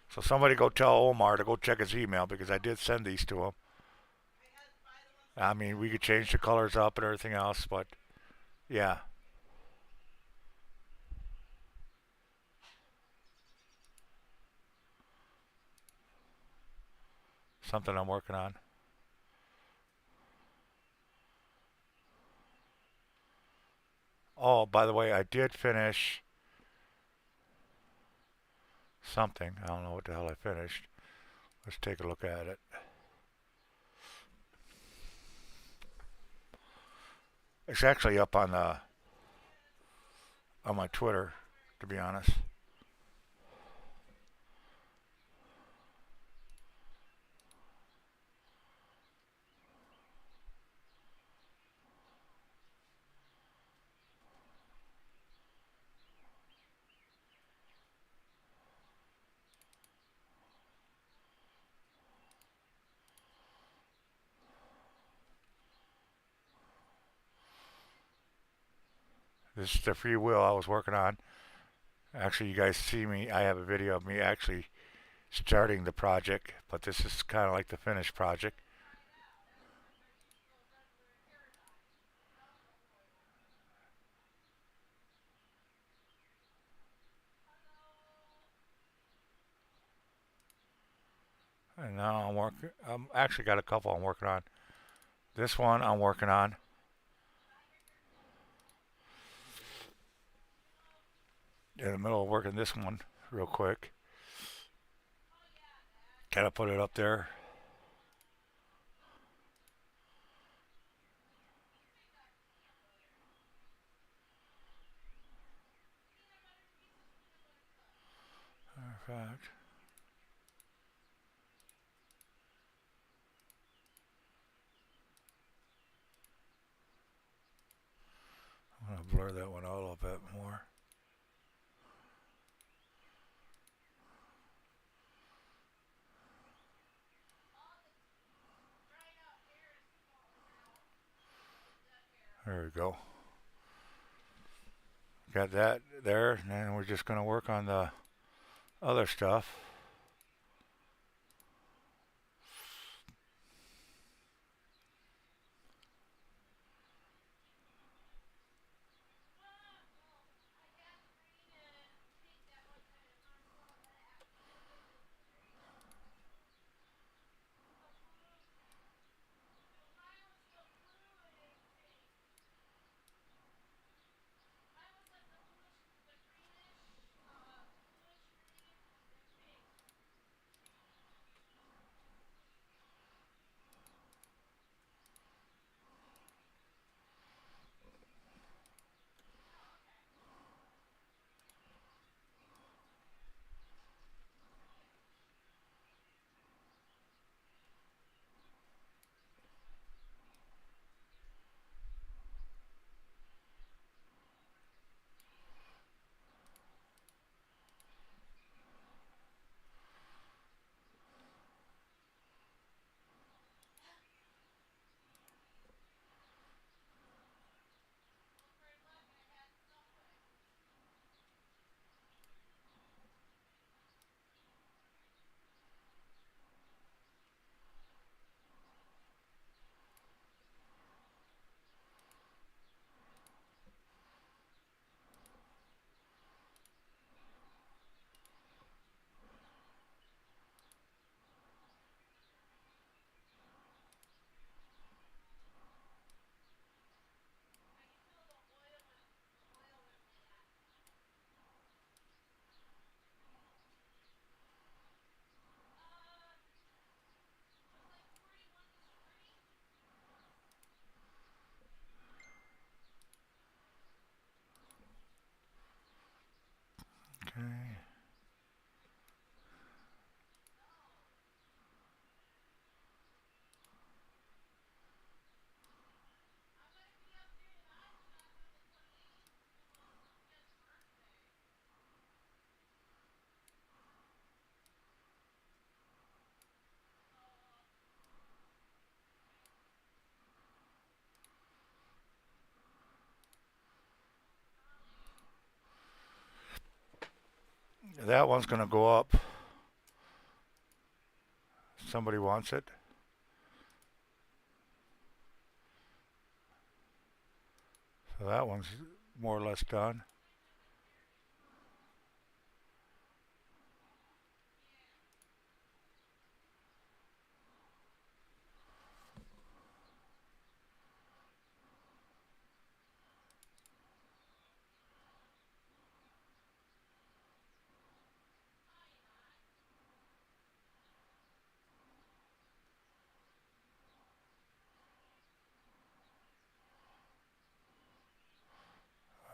So somebody go tell Omar to go check his email because I did send these to him. I had to buy the ones. I mean, we could change the colors up and everything else, but yeah. Something I'm working on. Oh, by the way, I did finish something. I don't know what the hell I finished. Let's take a look at it. It's actually up on my Twitter, to be honest. This is the free will I was working on. Actually, you guys see me. I have a video of me actually starting the project, but this is kind of like the finished project. And now I'm working. I'm actually got a couple I'm working on. This one I'm working on. In the middle of working this one real quick. Kind of put it up there. Matter of fact, I'm going to blur that one out a little bit more. There we go. Got that there, and then we're just going to work on the other stuff. That one's going to go up. Somebody wants it. So that one's more or less done.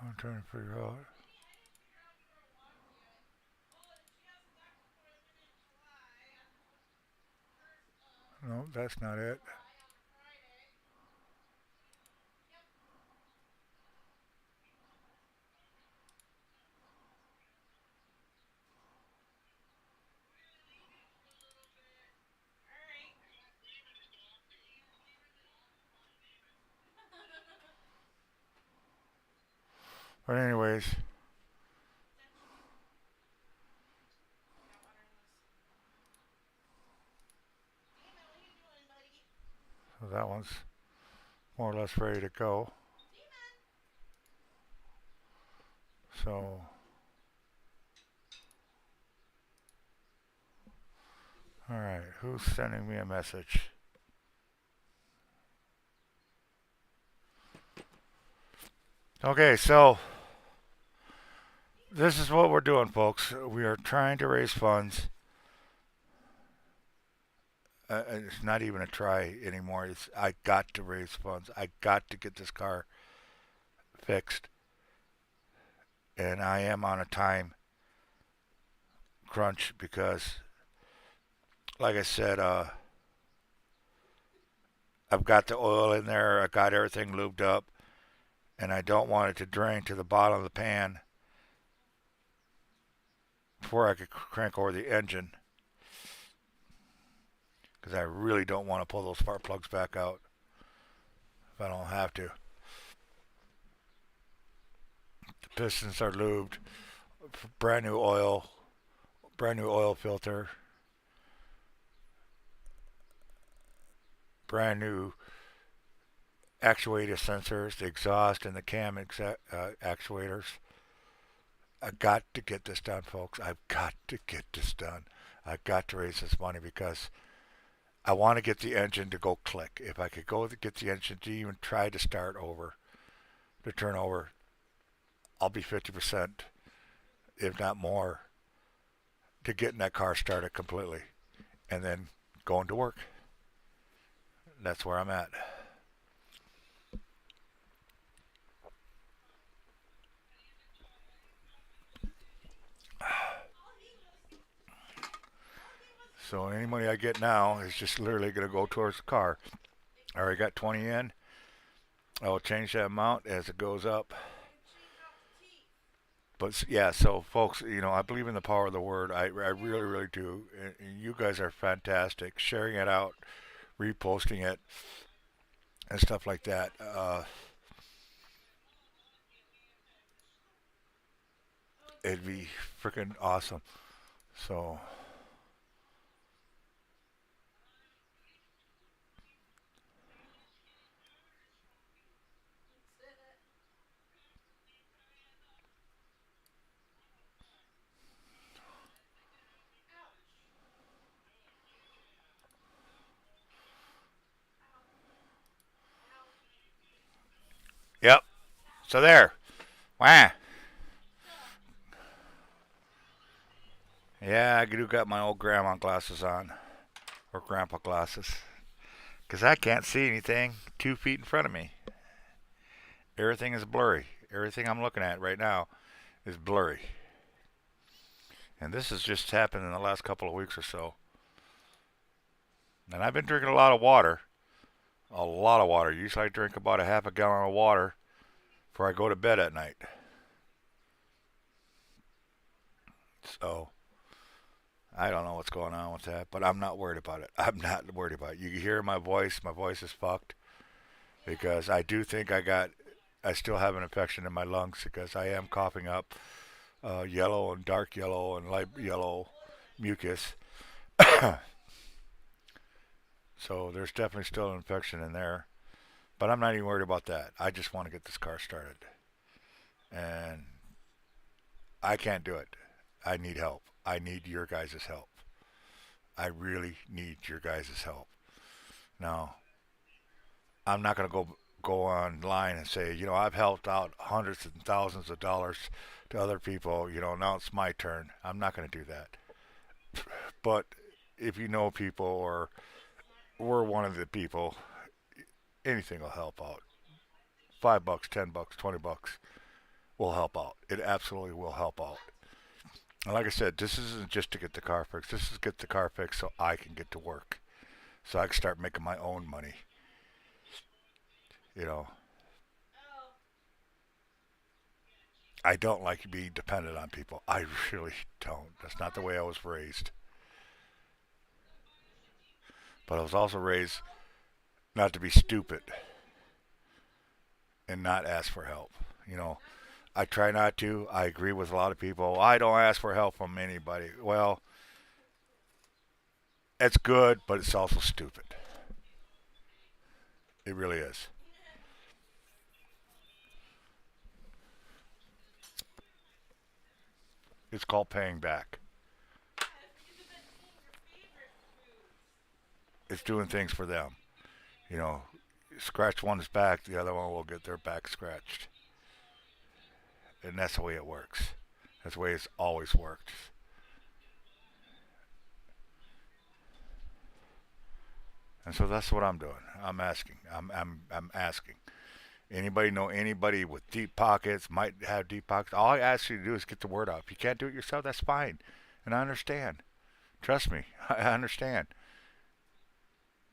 I'm trying to figure out. No, that's not it. But anyways, so that one's more or less ready to go. So, all right, who's sending me a message? Okay, so this is what we're doing, folks. We are trying to raise funds. It's not even a try anymore. It's I got to raise funds. I got to get this car fixed, and I am on a time crunch because, like I said, I've got the oil in there. I got everything lubed up, and I don't want it to drain to the bottom of the pan before I could crank over the engine because I really don't want to pull those spark plugs back out if I don't have to. The pistons are lubed, brand new oil, brand new oil filter, brand new actuator sensors, the exhaust and the cam actuators. I got to get this done, folks. I've got to get this done. I've got to raise this money because I want to get the engine to go click. If I could go to get the engine to even try to start over, to turn over, I'll be 50%, if not more, to getting that car started completely and then going to work. That's where I'm at. So any money I get now is just literally going to go towards the car. I already got 20 in. I will change that amount as it goes up. But yeah, so folks, I believe in the power of the word. I really, really do. And you guys are fantastic. Sharing it out, reposting it, and stuff like that. It'd be freaking awesome. So, yep. So there. Wah. Yeah, I do got my old grandma glasses on, or grandpa glasses, because I can't see anything 2 feet in front of me. Everything is blurry. Everything I'm looking at right now is blurry. And this has just happened in the last couple of weeks or so. And I've been drinking a lot of water. A lot of water. Usually I drink about a half a gallon of water before I go to bed at night. So I don't know what's going on with that, but I'm not worried about it. I'm not worried about it. You can hear my voice. My voice is fucked because I do think I still have an infection in my lungs because I am coughing up yellow and dark yellow and light yellow mucus. So there's definitely still an infection in there. But I'm not even worried about that. I just want to get this car started. And I can't do it. I need help. I need your guys' help. I really need your guys' help. Now, I'm not going to go online and say, I've helped out hundreds and thousands of dollars to other people. Now it's my turn. I'm not going to do that. But if you know people or we're one of the people, anything will help out. $5, $10, $20 will help out. It absolutely will help out. And like I said, this isn't just to get the car fixed. This is to get the car fixed so I can get to work, so I can start making my own money. You know, I don't like being dependent on people. I really don't. That's not the way I was raised. But I was also raised not to be stupid and not ask for help. You know, I try not to. I agree with a lot of people. I don't ask for help from anybody. Well, it's good, but it's also stupid. It really is. It's called paying back. It's doing things for them. You know, scratch one's back, the other one will get their back scratched. And that's the way it works. That's the way it's always worked. And so that's what I'm doing. I'm asking. I'm asking. Anybody know anybody with deep pockets, might have deep pockets? All I ask you to do is get the word out. If you can't do it yourself, that's fine. And I understand. Trust me, I understand.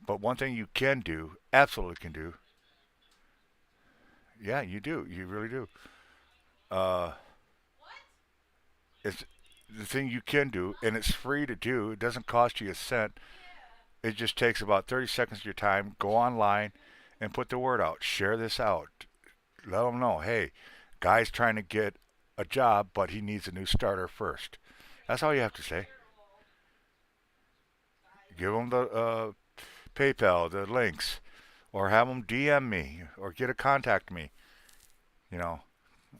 But one thing you can do, absolutely can do, yeah, you do. You really do. Uh, it's the thing you can do, and it's free to do. It doesn't cost you a cent. It just takes about 30 seconds of your time. Go online and put the word out. Share this out. Let them know, hey, guy's trying to get a job, but he needs a new starter first. That's all you have to say. Give them the PayPal, the links, or have them DM me or get a contact me. You know,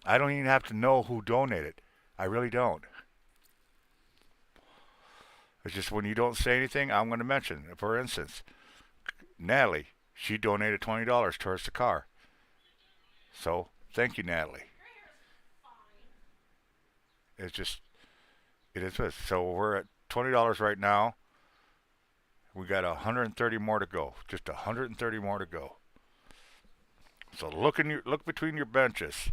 I don't even have to know who donated. I really don't. It's just when you don't say anything, I'm going to mention. For instance, Natalie, she donated $20 towards the car. So thank you, Natalie. It's just it is this. So we're at $20 right now. We got 130 more to go. Just 130 more to go. So look between your benches,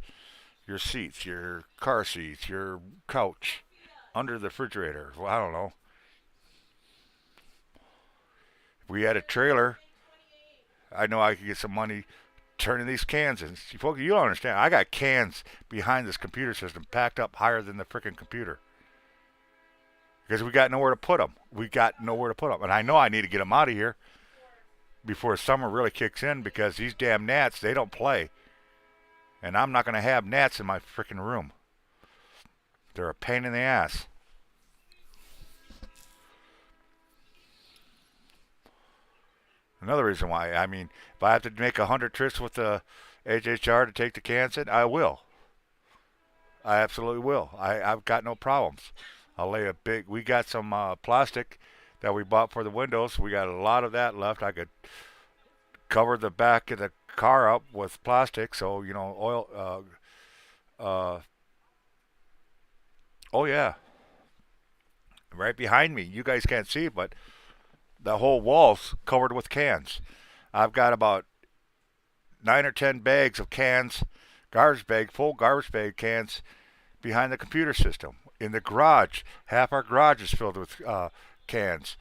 your seats, your car seats, your couch, under the refrigerator. Well, I don't know. If we had a trailer, I know I could get some money turning these cans in. See, folks, you don't understand. I got cans behind this computer system packed up higher than the freaking computer because we got nowhere to put them. We got nowhere to put them, and I know I need to get them out of here before summer really kicks in because these damn gnats they don't play, and I'm not going to have gnats in my freaking room. They're a pain in the ass. Another reason why, I mean, if I have to make 100 trips with the HHR to take the cans in, I will. I absolutely will. I've got no problems. I'll lay a big. We got some plastic that we bought for the windows. We got a lot of that left. I could cover the back of the car up with plastic, so oil. Oh yeah, right behind me. You guys can't see, but the whole wall's covered with cans. I've got about 9 or 10 bags of cans, full garbage bag cans behind the computer system. In the garage, half our garage is filled with cans.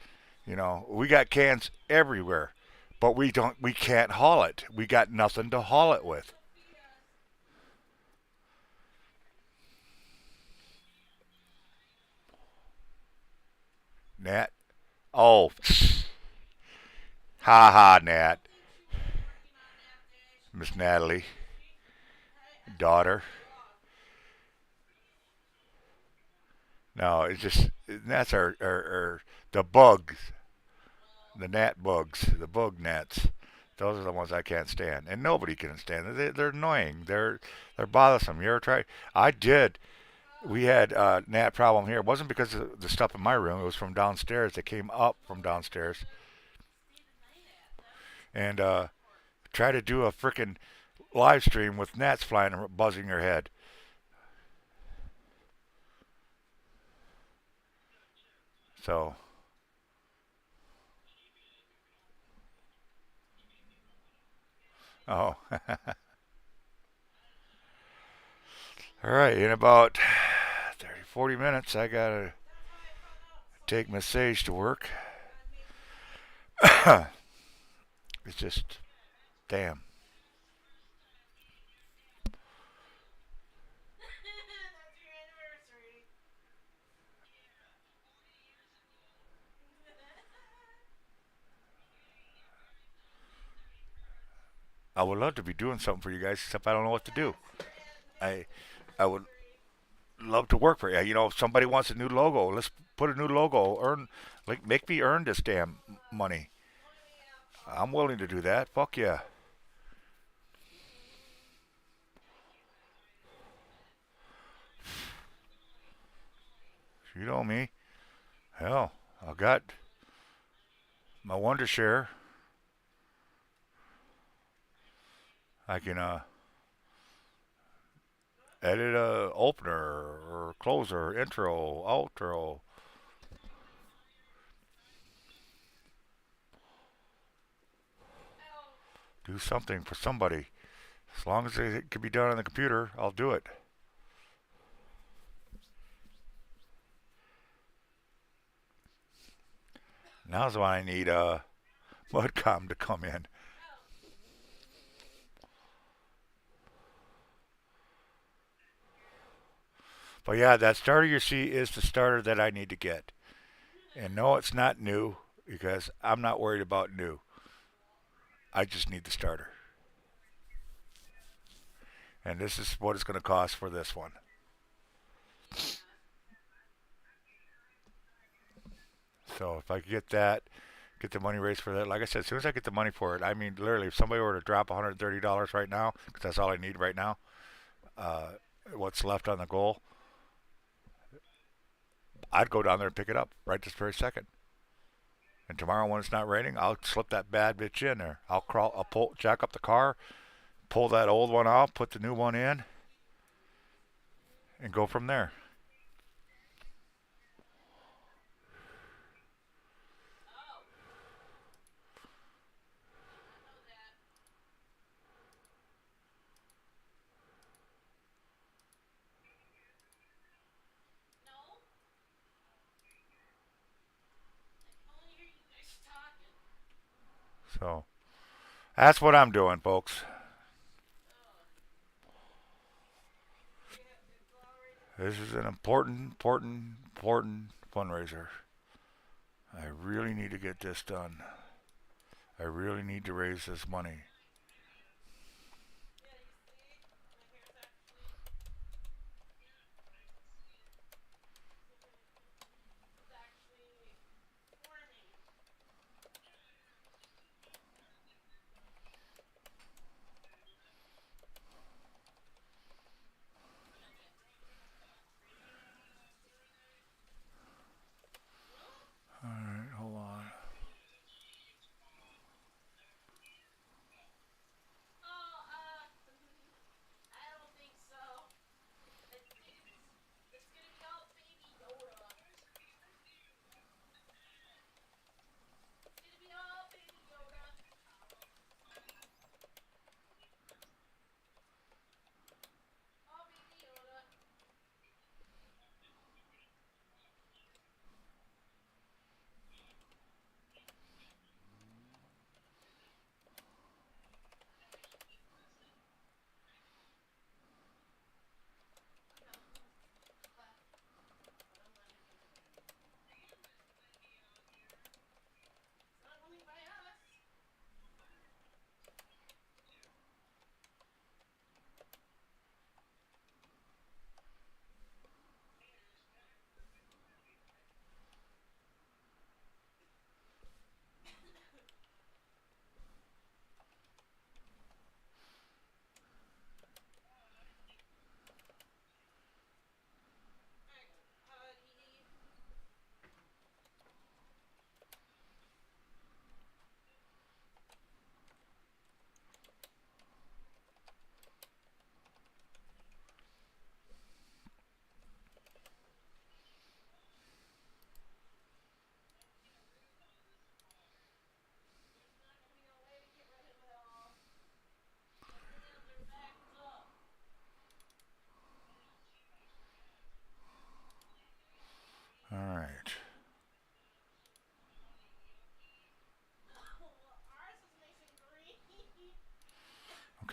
We got cans everywhere, but we can't haul it. We got nothing to haul it with. Nat, oh, ha ha, Nat, Miss Natalie, daughter. No, it's just gnats are the bugs, the gnat bugs, the bug gnats. Those are the ones I can't stand, and nobody can stand them. They're annoying. They're bothersome. You ever try? I did. We had a gnat problem here. It wasn't because of the stuff in my room. It was from downstairs. They came up from downstairs and tried to do a freaking live stream with gnats flying and buzzing your head. So, oh, all right. In about 30, 40 minutes, I gotta take my sage to work. It's just damn. That's your anniversary. I would love to be doing something for you guys, except I don't know what to do. That's your I I would anniversary. love to work for you. You know, if somebody wants a new logo, let's put a new logo. Earn, like, make me earn this damn money. Only the I'm apple. willing to do that. Fuck yeah. You know me. Hell, I got my Wonder Share. I can edit a opener or closer, intro, outro. Oh, Do something for somebody. As long as it can be done on the computer, I'll do it. Now's when I need Mudcom to come in. oh. But yeah, that starter you see is the starter that I need to get. And no, it's not new because I'm not worried about new. I just need the starter. And this is what it's going to cost for this one. So if I could get that, get the money raised for that. Like I said, as soon as I get the money for it, I mean, literally, if somebody were to drop $130 right now, because that's all I need right now, uh, what's left on the goal, I'd go down there and pick it up right this very second. And tomorrow, when it's not raining, I'll slip that bad bitch in there. I'll crawl, I'll pull, jack up the car, pull that old one out, put the new one in, and go from there. Oh, I did not know that. No, I can only hear you guys talking. So that's what I'm doing, folks. Oh, it's already. This is an important, important, important fundraiser. I really need to get this done. I really need to raise this money. Yeah, you see, my hair's actually. It's actually forming. All right, hold on.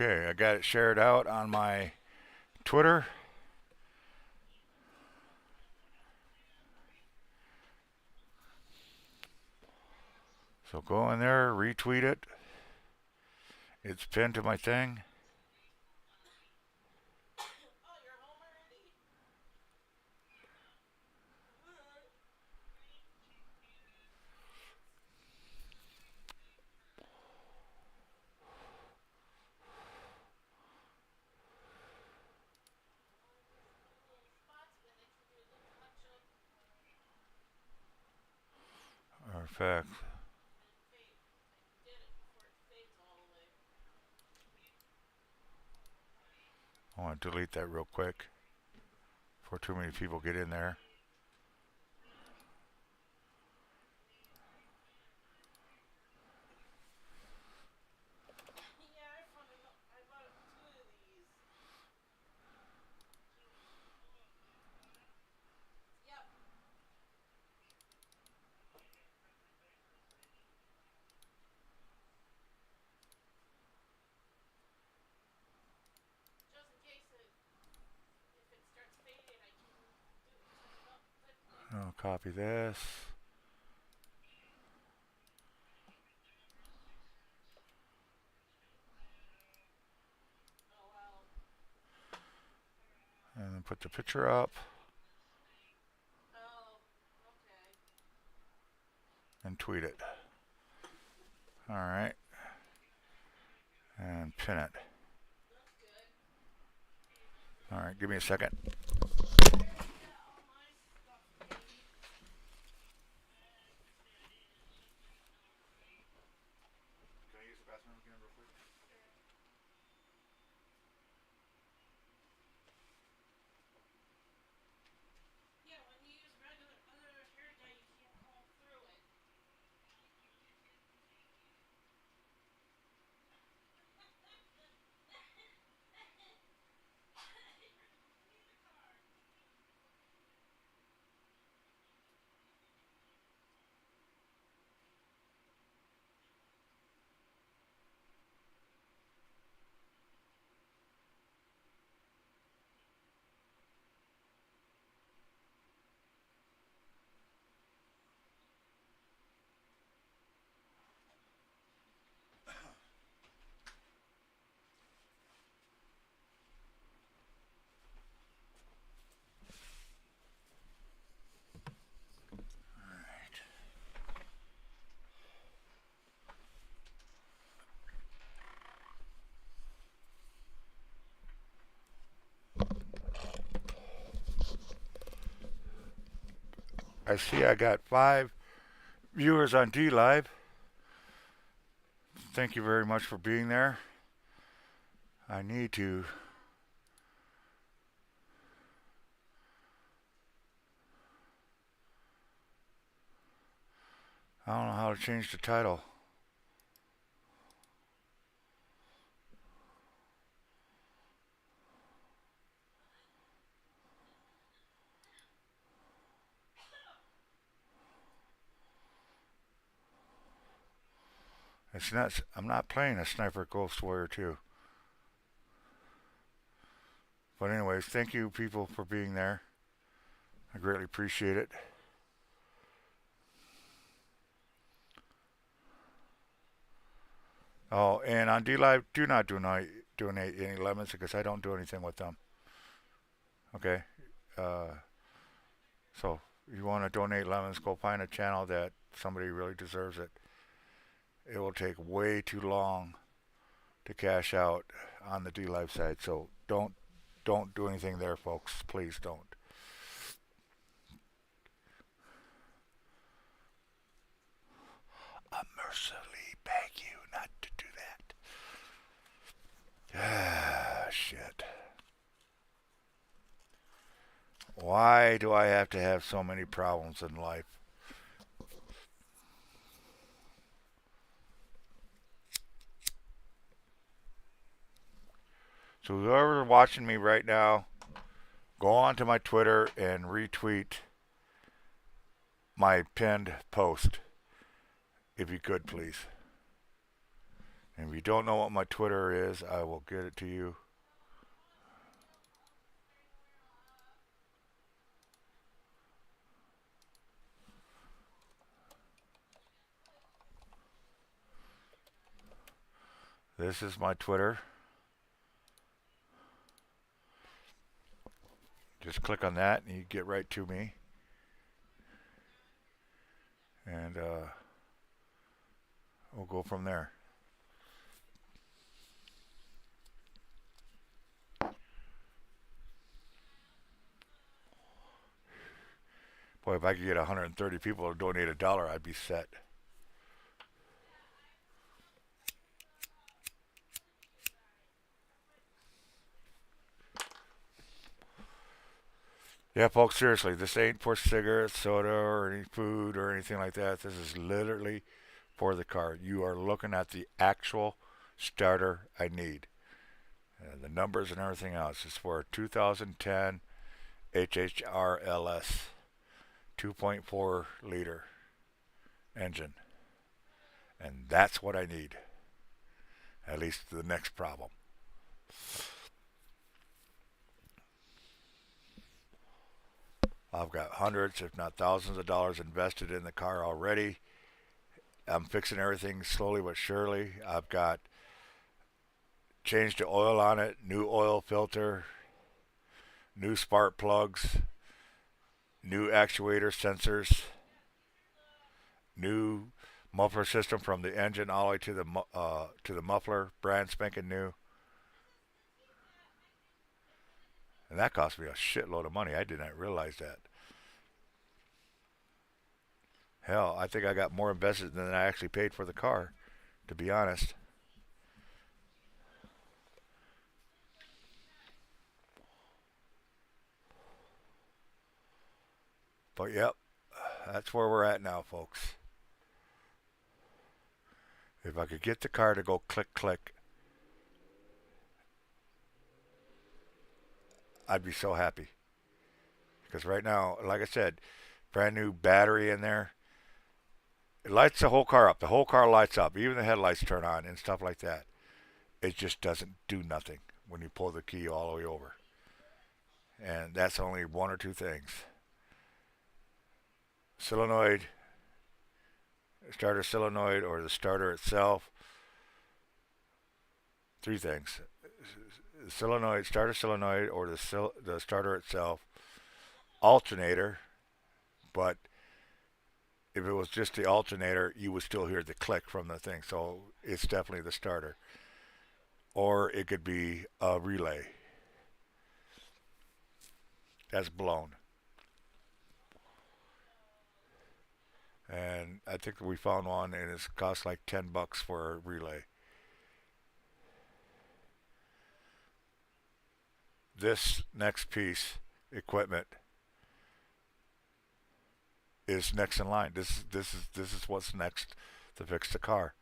Okay, I got it shared out on my Twitter. So go in there, retweet it. It's pinned to my thing. Oh, you're home already? Little spots where they can do the touch up In fact, and fade. I did it before it fades all the way. I want to delete that real quick before too many people get in there. Yeah, I bought two of these. Yep. Just in case if it starts fading, I can touch it up quickly. I'll copy this. Oh well. And then put the picture up Oh, okay. and tweet it. Alright. And pin it. That's good. Alright, give me a second. Where you got all my stuff, baby? Can I use the bathroom again real quick? Sure. Yeah, when you use regular other hair dye, you can't comb through it. I see I got 5 viewers on D Live. Thank you very much for being there. I need to I don't know how to change the title. It's not. I'm not playing a Sniper Ghost Warrior 2. But anyways, thank you people for being there. I greatly appreciate it. Oh, and on D Live, do not donate any lemons because I don't do anything with them. Okay. Uh, so if you want to donate lemons, go find a channel that somebody really deserves it. It will take way too long to cash out on the D Live side. So don't do anything there, folks. Please don't. I mercifully beg you not to do that. Ah, shit. Why do I have to have so many problems in life? So whoever's watching me right now, go on to my Twitter and retweet my pinned post. If you could, please. And if you don't know what my Twitter is, I will get it to you. This is my Twitter. Just click on that and you get right to me. And we'll go from there. Boy, if I could get 130 people to donate $1, I'd be set. Yeah, folks, seriously, this ain't for cigarettes, soda, or any food or anything like that. This is literally for the car. You are looking at the actual starter I need. And the numbers and everything else is for a 2010 HHRLS 2.4 liter engine. And that's what I need. At least the next problem. I've got hundreds, if not thousands of dollars invested in the car already. I'm fixing everything slowly but surely. I've got changed the oil on it, new oil filter, new spark plugs, new actuator sensors, new muffler system from the engine all the way to the muffler, brand spanking new. And that cost me a shitload of money. I did not realize that. Hell, I think I got more invested than I actually paid for the car, to be honest. But yep, that's where we're at now, folks. If I could get the car to go click click, I'd be so happy. Because right now, like I said, brand new battery in there. It lights the whole car up. The whole car lights up. Even the headlights turn on and stuff like that. It just doesn't do nothing when you pull the key all the way over. And that's only one or two things. Solenoid, starter solenoid, or the starter itself. Three things: solenoid, starter solenoid, or the starter itself. Alternator, but if it was just the alternator, you would still hear the click from the thing. So it's definitely the starter. Or it could be a relay. That's blown. And I think we found one, and it's cost like $10 for a relay. This next piece, equipment, is next in line. This is what's next to fix the car.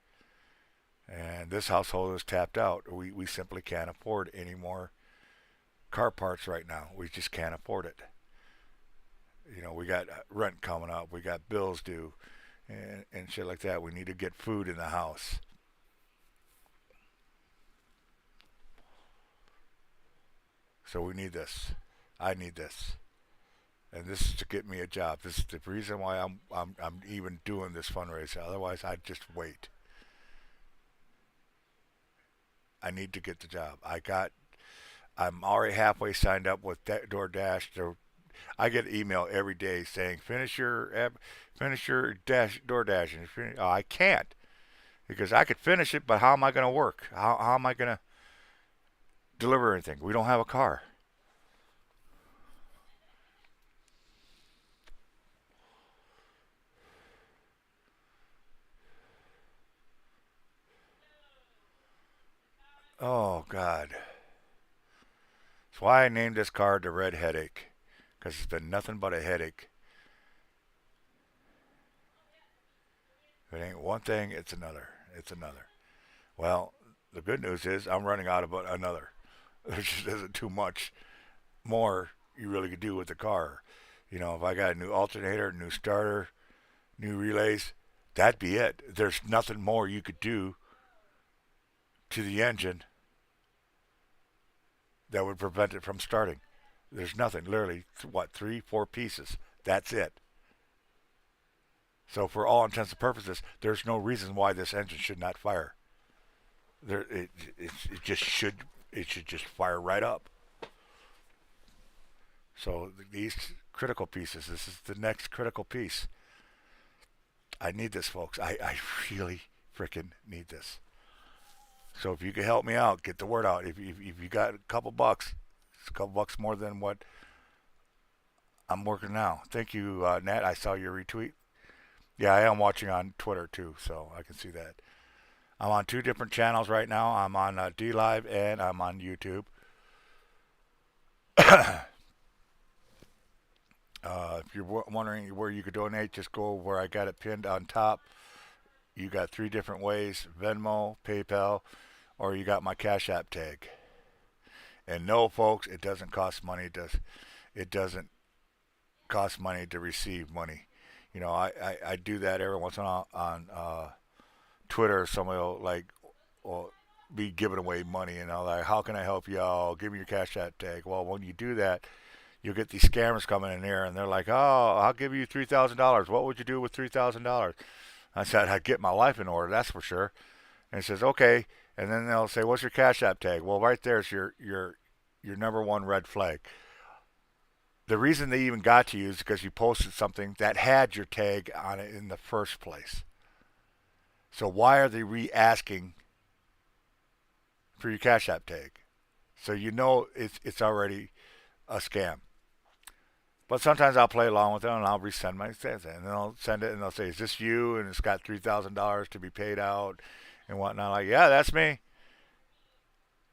And this household is tapped out. We simply can't afford any more car parts right now. We just can't afford it. You know, we got rent coming up, we got bills due, and shit like that. We need to get food in the house. So we need this. I need this. And this is to get me a job. This is the reason why I'm even doing this fundraiser. Otherwise, I'd just wait. I need to get the job. I'm already halfway signed up with DoorDash. I get an email every day saying finish your DoorDash. And I can't because I could finish it, but how am I going to work? How am I going to deliver anything? We don't have a car. Oh God. That's why I named this car the Red Headache, because it's been nothing but a headache. If it ain't one thing, it's another. It's another. Well, the good news is I'm running out of another. There just isn't too much more you really could do with the car. You know, if I got a new alternator, new starter, new relays, that'd be it. There's nothing more you could do to the engine that would prevent it from starting. There's nothing, literally, what, three, four pieces. That's it. So for all intents and purposes, there's no reason why this engine should not fire. It just should just fire right up. So these critical pieces, this is the next critical piece. I need this, folks. I really freaking need this. So if you can help me out, get the word out. If you got a couple bucks, it's a couple bucks more than what I'm working now. Thank you, Nat. I saw your retweet. Yeah, I am watching on Twitter too, so I can see that. I'm on two different channels right now. I'm on D Live and I'm on YouTube. If you're wondering where you could donate, just go where I got it pinned on top. You got three different ways: Venmo, PayPal, or you got my Cash App tag. And no, folks, it doesn't cost money. It doesn't cost money to receive money. You know, I do that every once in a while on Twitter. Somebody will will be giving away money, and I'm like, how can I help you out? Give me your Cash App tag. Well, when you do that, you'll get these scammers coming in here, and they're like, oh, I'll give you $3,000. What would you do with $3,000? I said, I'd get my life in order, that's for sure. And he says, okay. And then they'll say, what's your Cash App tag? Well, right there's your number one red flag. The reason they even got to you is because you posted something that had your tag on it in the first place. So why are they re-asking for your Cash App tag? So you know it's already a scam. But sometimes I'll play along with it and I'll resend my send, and then I'll send it and they'll say, "Is this you?" And it's got $3,000 to be paid out and whatnot. Like, yeah, that's me.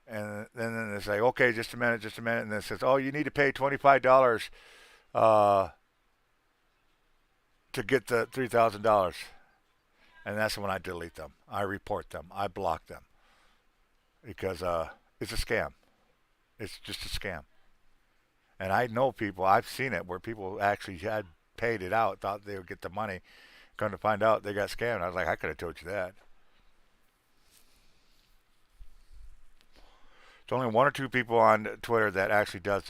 And then it's like, okay, just a minute, just a minute. And then it says, oh, you need to pay $25 uh, to get the $3,000. And that's when I delete them. I report them. I block them because it's a scam. It's just a scam. And I know people, I've seen it where people actually had paid it out, thought they would get the money. Come to find out they got scammed. I was like, I could have told you that. There's only one or two people on Twitter that actually does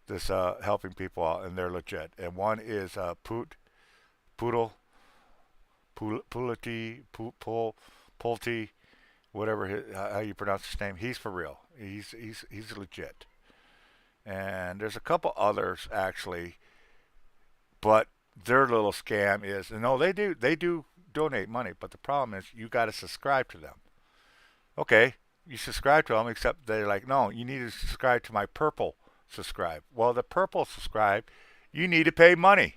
this helping people out, and they're legit. And one is Poodle, Pulity, Pulte, whatever how you pronounce his name. He's for real. He's legit. And there's a couple others actually, but their little scam is no, they do donate money, but the problem is you got to subscribe to them. Okay, you subscribe to them, except they're like, no, you need to subscribe to my purple subscribe. Well, the purple subscribe, you need to pay money.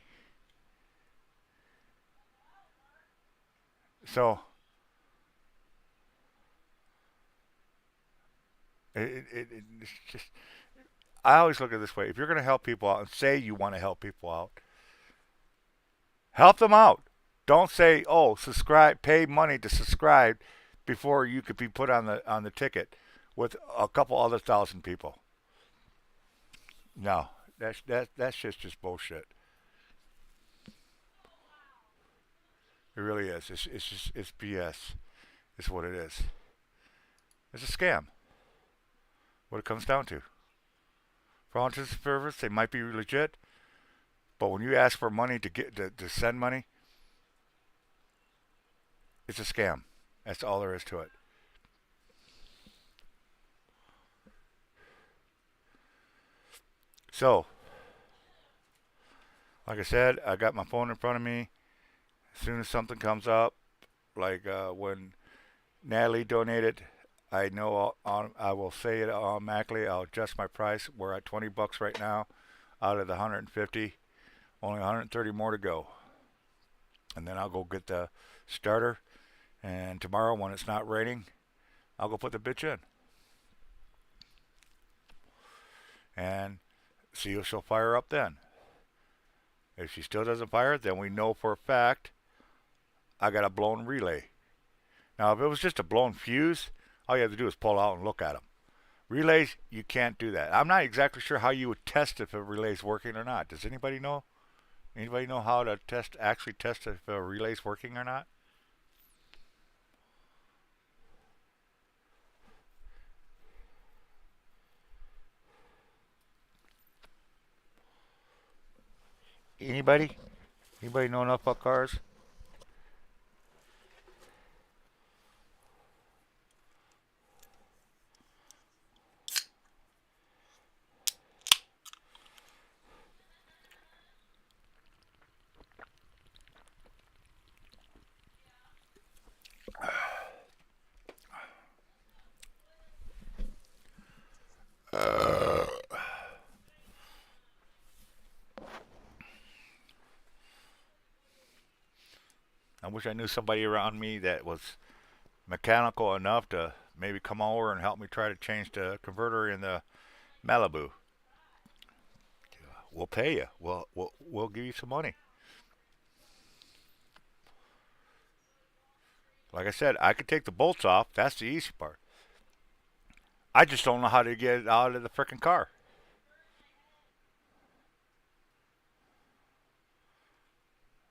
So it's just, I always look at it this way: if you're going to help people out and say you want to help them out. Don't say, oh, subscribe, pay money to subscribe before you could be put on the ticket with a couple other thousand people. No, that's just bullshit. It really is. It's BS. It's what it is. It's a scam. What it comes down to. For all intents and purposes, they might be legit, but when you ask for money to send money, it's a scam. That's all there is to it. So, like I said, I got my phone in front of me. As soon as something comes up, like when Natalie donated, I know I will say it automatically. I'll adjust my price. We're at $20 right now, out of the 150. Only 130 more to go, and then I'll go get the starter. And tomorrow, when it's not raining, I'll go put the bitch in and see if she'll fire up then. If she still doesn't fire, then we know for a fact I got a blown relay. Now, if it was just a blown fuse, all you have to do is pull out and look at them. Relays, you can't do that. I'm not exactly sure how you would test if a relay's working or not. Does anybody know? Anybody know how to actually test if a relay's working or not? Anybody? Anybody know enough about cars? I wish I knew somebody around me that was mechanical enough to maybe come over and help me try to change the converter in the Malibu. We'll pay you. We'll give you some money. Like I said, I could take the bolts off. That's the easy part. I just don't know how to get it out of the freaking car.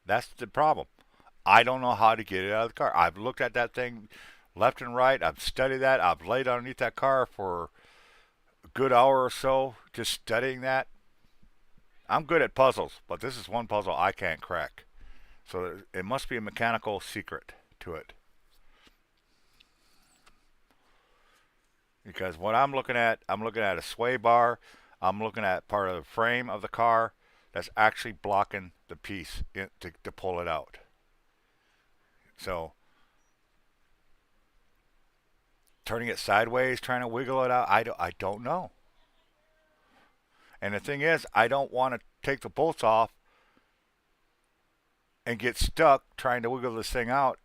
That's the problem. I don't know how to get it out of the car. I've looked at that thing left and right. I've studied that. I've laid underneath that car for a good hour or so just studying that. I'm good at puzzles, but this is one puzzle I can't crack. So it must be a mechanical secret to it. Because what I'm looking at a sway bar. I'm looking at part of the frame of the car that's actually blocking the piece to pull it out. So turning it sideways, trying to wiggle it out, I don't know. And the thing is, I don't want to take the bolts off and get stuck trying to wiggle this thing out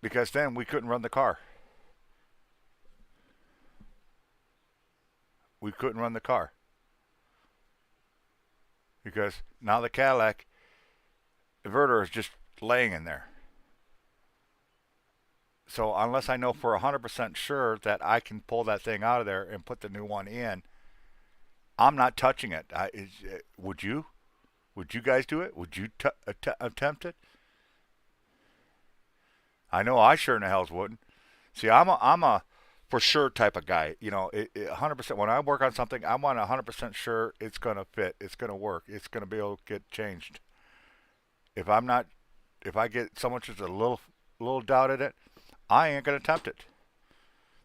because then we couldn't run the car. We couldn't run the car because now the Cadillac inverter is just laying in there. So unless I know for 100% sure that I can pull that thing out of there and put the new one in, I'm not touching it. Would you? Would you guys do it? Would you attempt it? I know I sure in the hells wouldn't. See, I'm a for sure type of guy. 100%. When I work on something, I want 100% sure it's gonna fit. It's gonna work. It's gonna be able to get changed. If I'm not, if I get so much as a little doubt in it, I ain't gonna attempt it.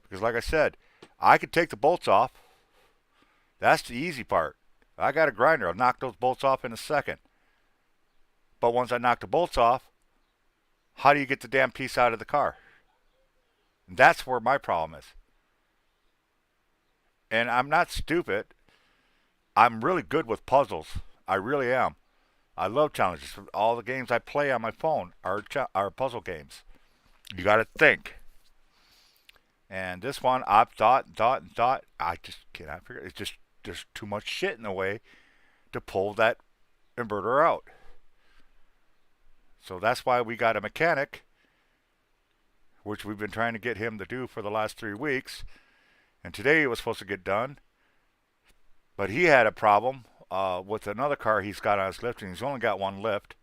Because like I said, I could take the bolts off. That's the easy part. I got a grinder. I'll knock those bolts off in a second. But once I knock the bolts off, how do you get the damn piece out of the car? And that's where my problem is. And I'm not stupid. I'm really good with puzzles. I really am. I love challenges. All the games I play on my phone are puzzle games. You got to think. And this one, I've thought and thought and thought. I just cannot figure it. It's just there's too much shit in the way to pull that inverter out. So that's why we got a mechanic, which we've been trying to get him to do for the last 3 weeks. And today it was supposed to get done. But he had a problem with another car he's got on his lift, and he's only got one lift.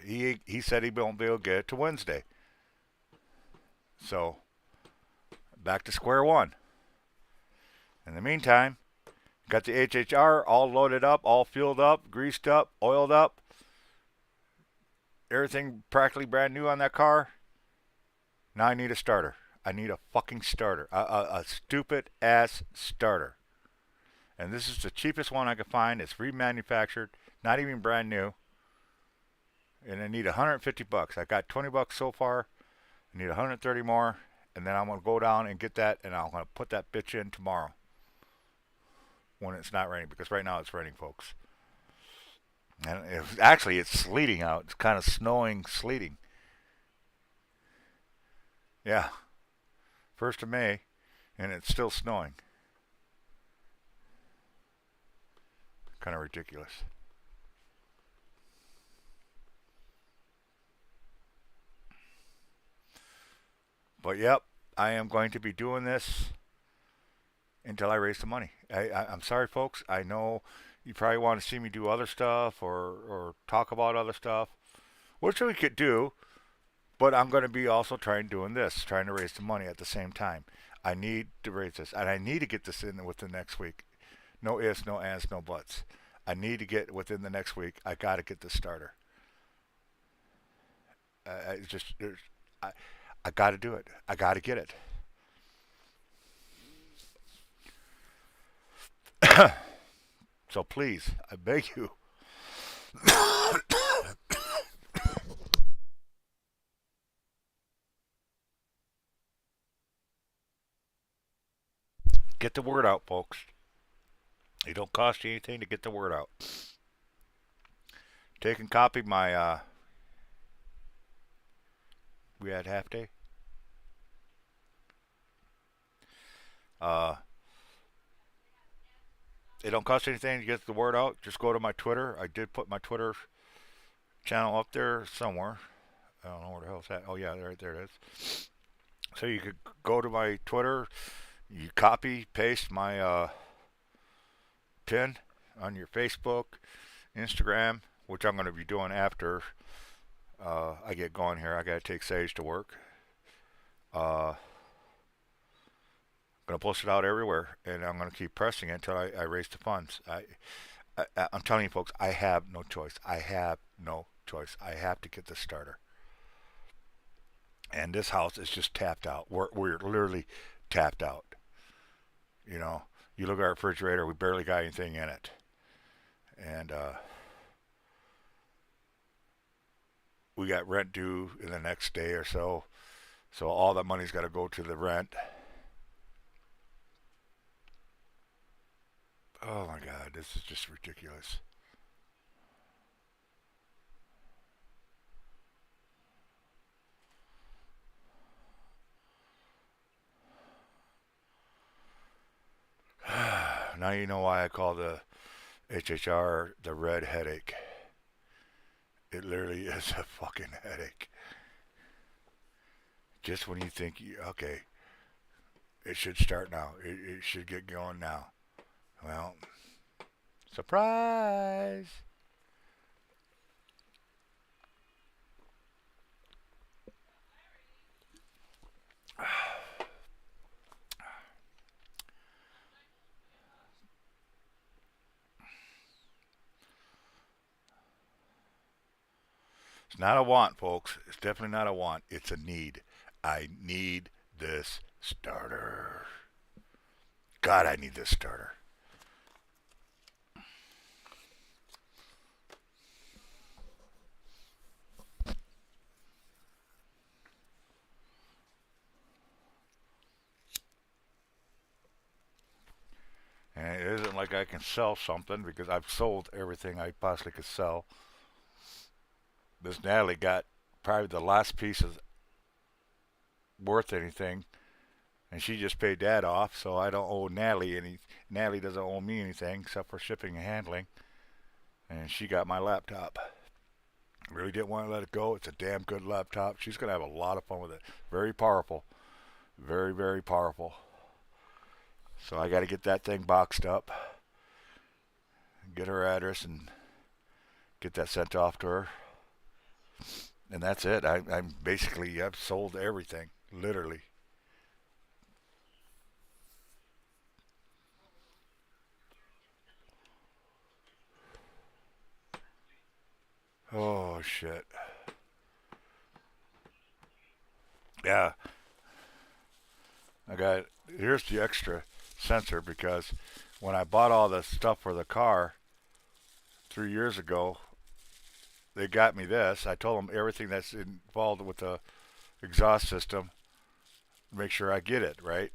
He said he won't be able to get it to Wednesday. So back to square one. In the meantime, got the HHR all loaded up, all fueled up, greased up, oiled up. Everything practically brand new on that car. Now I need a starter. I need a fucking starter. A stupid ass starter. And this is the cheapest one I could find. It's remanufactured, not even brand new. And I need 150 bucks. I got 20 bucks so far. I need 130 more. And then I'm going to go down and get that. And I'm going to put that bitch in tomorrow. When it's not raining. Because right now it's raining, folks. And actually it's sleeting out. It's kind of snowing, sleeting. Yeah. 1st of May. And it's still snowing. Kind of ridiculous. But yep, I am going to be doing this until I raise the money. I'm sorry, folks. I know you probably want to see me do other stuff or talk about other stuff, which we could do. But I'm going to be also trying to raise the money at the same time. I need to raise this, and I need to get this in within next week. No ifs, no ands, no buts. I need to get within the next week. I got to get the starter. It's just I, I got to do it. I got to get it. So please, I beg you, get the word out, folks. It don't cost you anything to get the word out. Take and copy my. We had half day. Uh, it don't cost anything to get the word out. Just go to my Twitter. I did put my Twitter channel up there somewhere. I don't know where the hell it's at. Oh yeah, right there it is. So you could go to my Twitter. You copy, paste my pin on your Facebook, Instagram, which I'm going to be doing after I get going here. I got to take Sage to work. I'm going to post it out everywhere, and I'm going to keep pressing it until I raise the funds. I'm telling you, folks, I have no choice. I have no choice. I have to get the starter. And this house is just tapped out. We're literally tapped out. You know, you look at our refrigerator, we barely got anything in it. And we got rent due in the next day or so. So all that money's got to go to the rent. Oh my God, this is just ridiculous. Now you know why I call the HHR the red headache. It literally is a fucking headache. Just when you think, okay, it should start now. It should get going now. Well, surprise! It's not a want, folks. It's definitely not a want. It's a need. I need this starter. God, I need this starter. And it isn't like I can sell something because I've sold everything I possibly could sell. This Natalie got probably the last piece of worth anything, and she just paid that off, so I don't owe Natalie any. Natalie doesn't owe me anything except for shipping and handling, and she got my laptop. Really didn't want to let it go. It's a damn good laptop. She's gonna have a lot of fun with it. Very powerful, very very powerful. So I got to get that thing boxed up, get her address, and get that sent off to her. And that's it. I'm basically I've sold everything, literally. Oh shit. Yeah, I got. Here's the extra sensor because when I bought all the stuff for the car 3 years ago, they got me this. I told them everything that's involved with the exhaust system, make sure I get it right.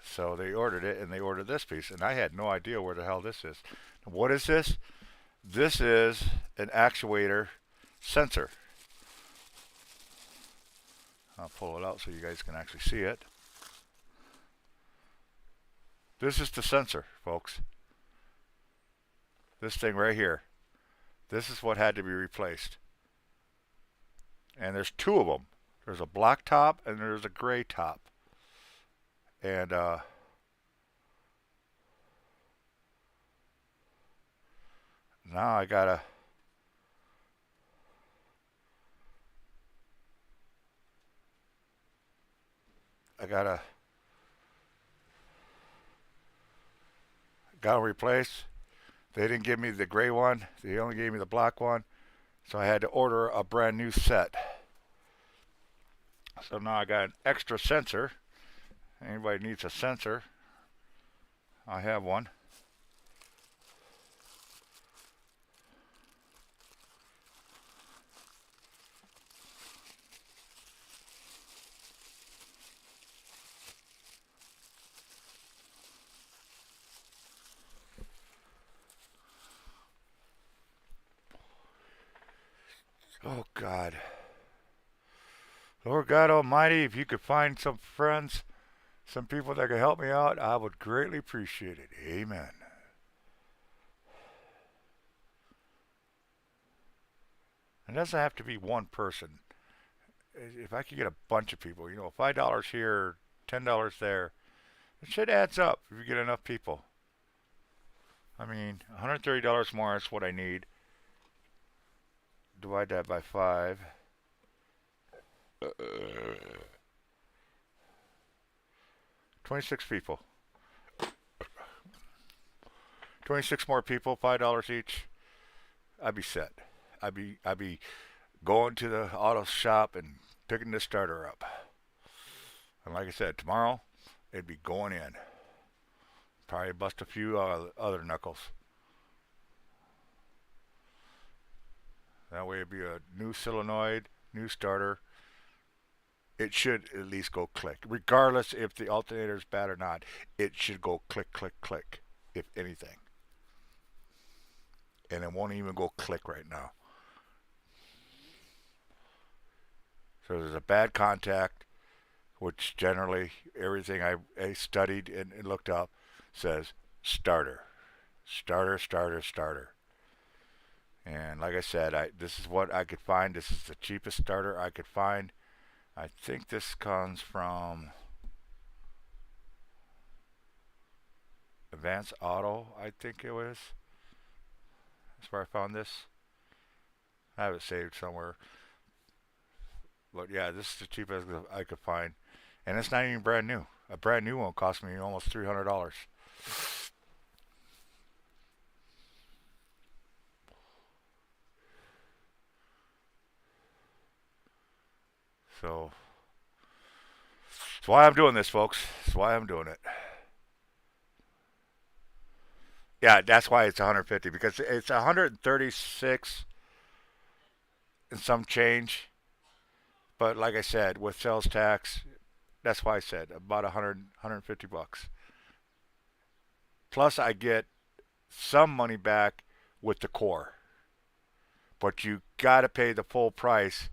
So they ordered it, and they ordered this piece, and I had no idea where the hell this is. What is this? This is an actuator sensor. I'll pull it out so you guys can actually see it. This is the sensor, folks. This thing right here. This is what had to be replaced. And there's two of them. There's a black top and there's a gray top. And now I gotta replace They didn't give me the gray one. They only gave me the black one. So I had to order a brand new set. So now I got an extra sensor. Anybody needs a sensor, I have one. Oh God. Lord God Almighty, if you could find some friends, some people that could help me out, I would greatly appreciate it. Amen. It doesn't have to be one person. If I could get a bunch of people, $5 here, $10 there, it should adds up if you get enough people. I mean, $130 more is what I need. Divide that by 5. 26 people. 26 more people, $5 each. I'd be set. I'd be going to the auto shop and picking the starter up. And like I said, tomorrow it'd be going in. Probably bust a few other knuckles. That way it'd be a new solenoid, new starter. It should at least go click. Regardless if the alternator is bad or not, it should go click, click, click, if anything. And it won't even go click right now. So there's a bad contact, which generally everything I studied and looked up says starter. Starter, starter, starter. And like I said, this is what I could find. This is the cheapest starter I could find. I think this comes from Advance Auto, I think it was. That's where I found this. I have it saved somewhere. But yeah, this is the cheapest I could find. And it's not even brand new. A brand new one cost me almost $300. So that's why I'm doing this, folks. That's why I'm doing it. Yeah, that's why it's 150 because it's 136 and some change. But like I said, with sales tax, that's why I said about 150 bucks. Plus, I get some money back with the core, but you got to pay the full price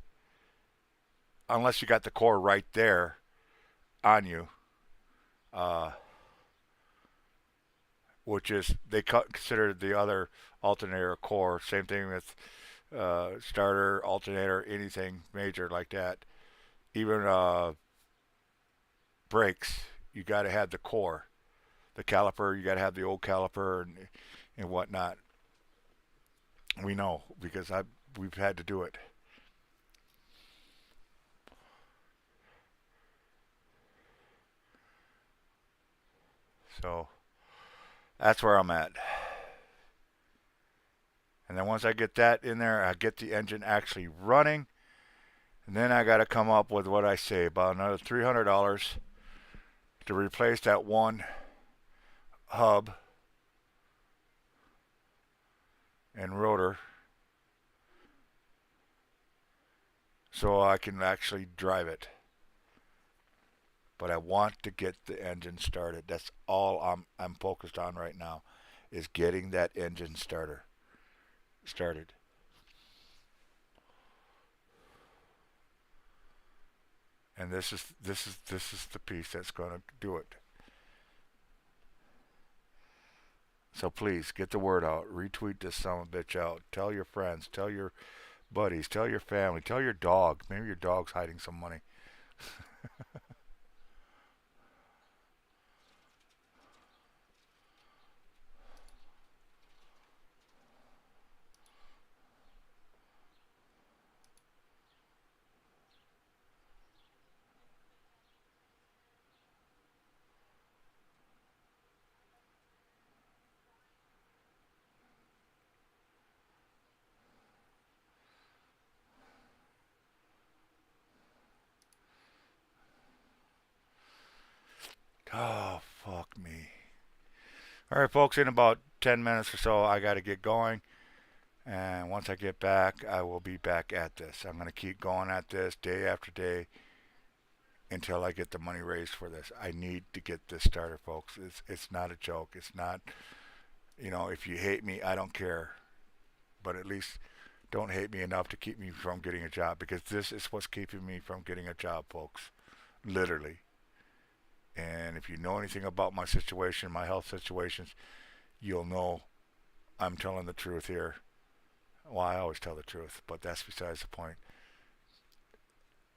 unless you got the core right there on you. Uh, which is they consider the other alternator a core. Same thing with starter, alternator, anything major like that. Even brakes, you got to have the core. The caliper, you got to have the old caliper and whatnot. We know because we've had to do it. So that's where I'm at. And then once I get that in there, I get the engine actually running. And then I got to come up with what I say about another $300 to replace that one hub and rotor so I can actually drive it. But I want to get the engine started. That's all I'm focused on right now is getting that engine started. And this is the piece that's going to do it. So please get the word out. Retweet this son of a bitch out. Tell your friends. Tell your buddies. Tell your family. Tell your dog. Maybe your dog's hiding some money. Oh, fuck me. All right, folks, in about 10 minutes or so, I got to get going. And once I get back, I will be back at this. I'm going to keep going at this day after day until I get the money raised for this. I need to get this started, folks. It's not a joke. It's not, if you hate me, I don't care. But at least don't hate me enough to keep me from getting a job, because this is what's keeping me from getting a job, folks. Literally. And if you know anything about my situation, my health situations, you'll know I'm telling the truth here. Well, I always tell the truth, but that's besides the point.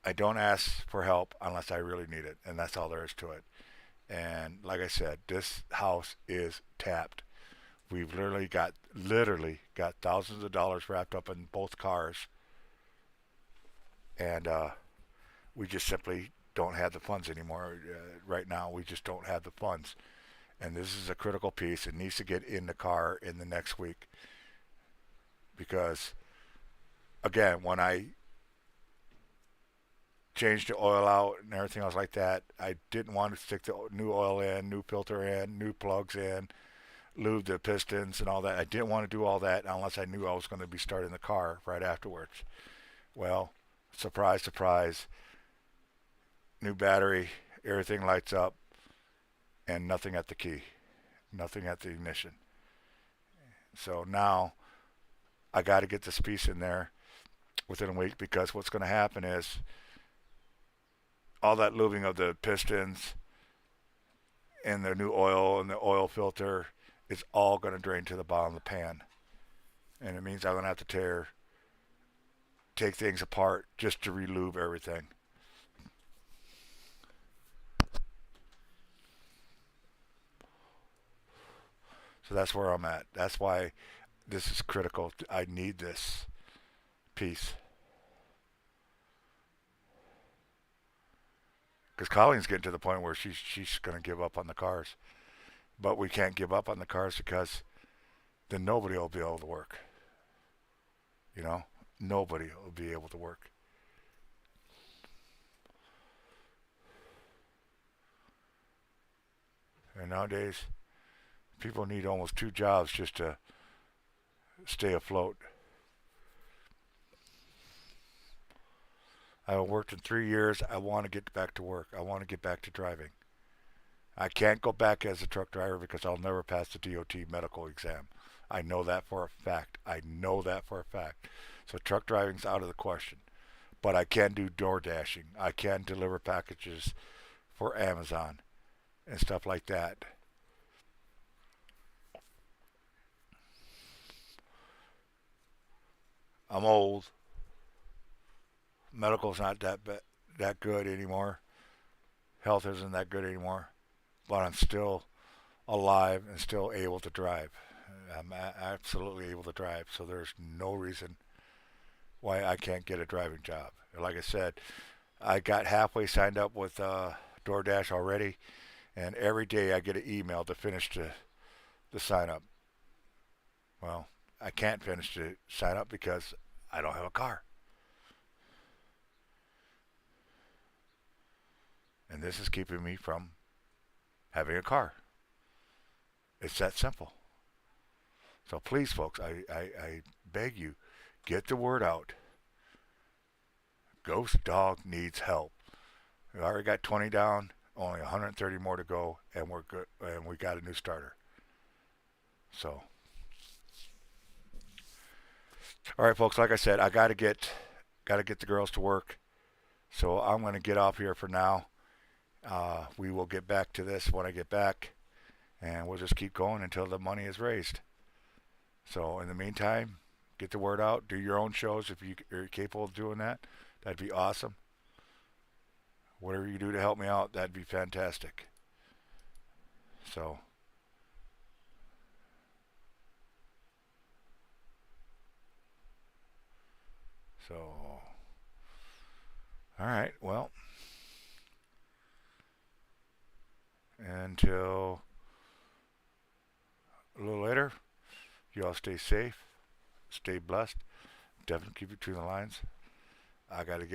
I don't ask for help unless I really need it, and that's all there is to it. And like I said, this house is tapped. We've literally got thousands of dollars wrapped up in both cars, and we just simply don't have the funds anymore. Right now, we just don't have the funds, and this is a critical piece. It needs to get in the car in the next week, because again, when I changed the oil out and everything else like that, I didn't want to stick the new oil in, new filter in, new plugs in, lube the pistons and all that. I didn't want to do all that unless I knew I was going to be starting the car right afterwards. Well, surprise, surprise, new battery, everything lights up, and nothing at the key, nothing at the ignition. So now I got to get this piece in there within a week, because what's going to happen is all that lubing of the pistons and the new oil and the oil filter is all going to drain to the bottom of the pan. And it means I'm going to have to take things apart just to relube everything. So that's where I'm at. That's why this is critical. I need this piece. Because Colleen's getting to the point where she's going to give up on the cars. But we can't give up on the cars, because then nobody will be able to work. You know? Nobody will be able to work. And nowadays, people need almost 2 jobs just to stay afloat. I worked in 3 years. I want to get back to work. I want to get back to driving. I can't go back as a truck driver because I'll never pass the DOT medical exam. I know that for a fact. I know that for a fact. So truck driving's out of the question. But I can do door dashing. I can deliver packages for Amazon and stuff like that. I'm old. Medical's not that good anymore. Health isn't that good anymore. But I'm still alive and still able to drive. I'm absolutely able to drive. So there's no reason why I can't get a driving job. Like I said, I got halfway signed up with DoorDash already, and every day I get an email to finish the sign up. Well, I can't finish the sign up because I don't have a car. And this is keeping me from having a car. It's that simple. So please, folks, I beg you, get the word out. Ghost Dog needs help. We already got 20 down, only 130 more to go, and we're good. And we got a new starter. So, all right, folks. Like I said, I got to get the girls to work. So I'm going to get off here for now. We will get back to this when I get back, and we'll just keep going until the money is raised. So in the meantime, get the word out. Do your own shows if you're capable of doing that. That'd be awesome. Whatever you do to help me out, that'd be fantastic. So, all right. Well, until a little later, you all stay safe, stay blessed. Definitely keep it between the lines. I got to get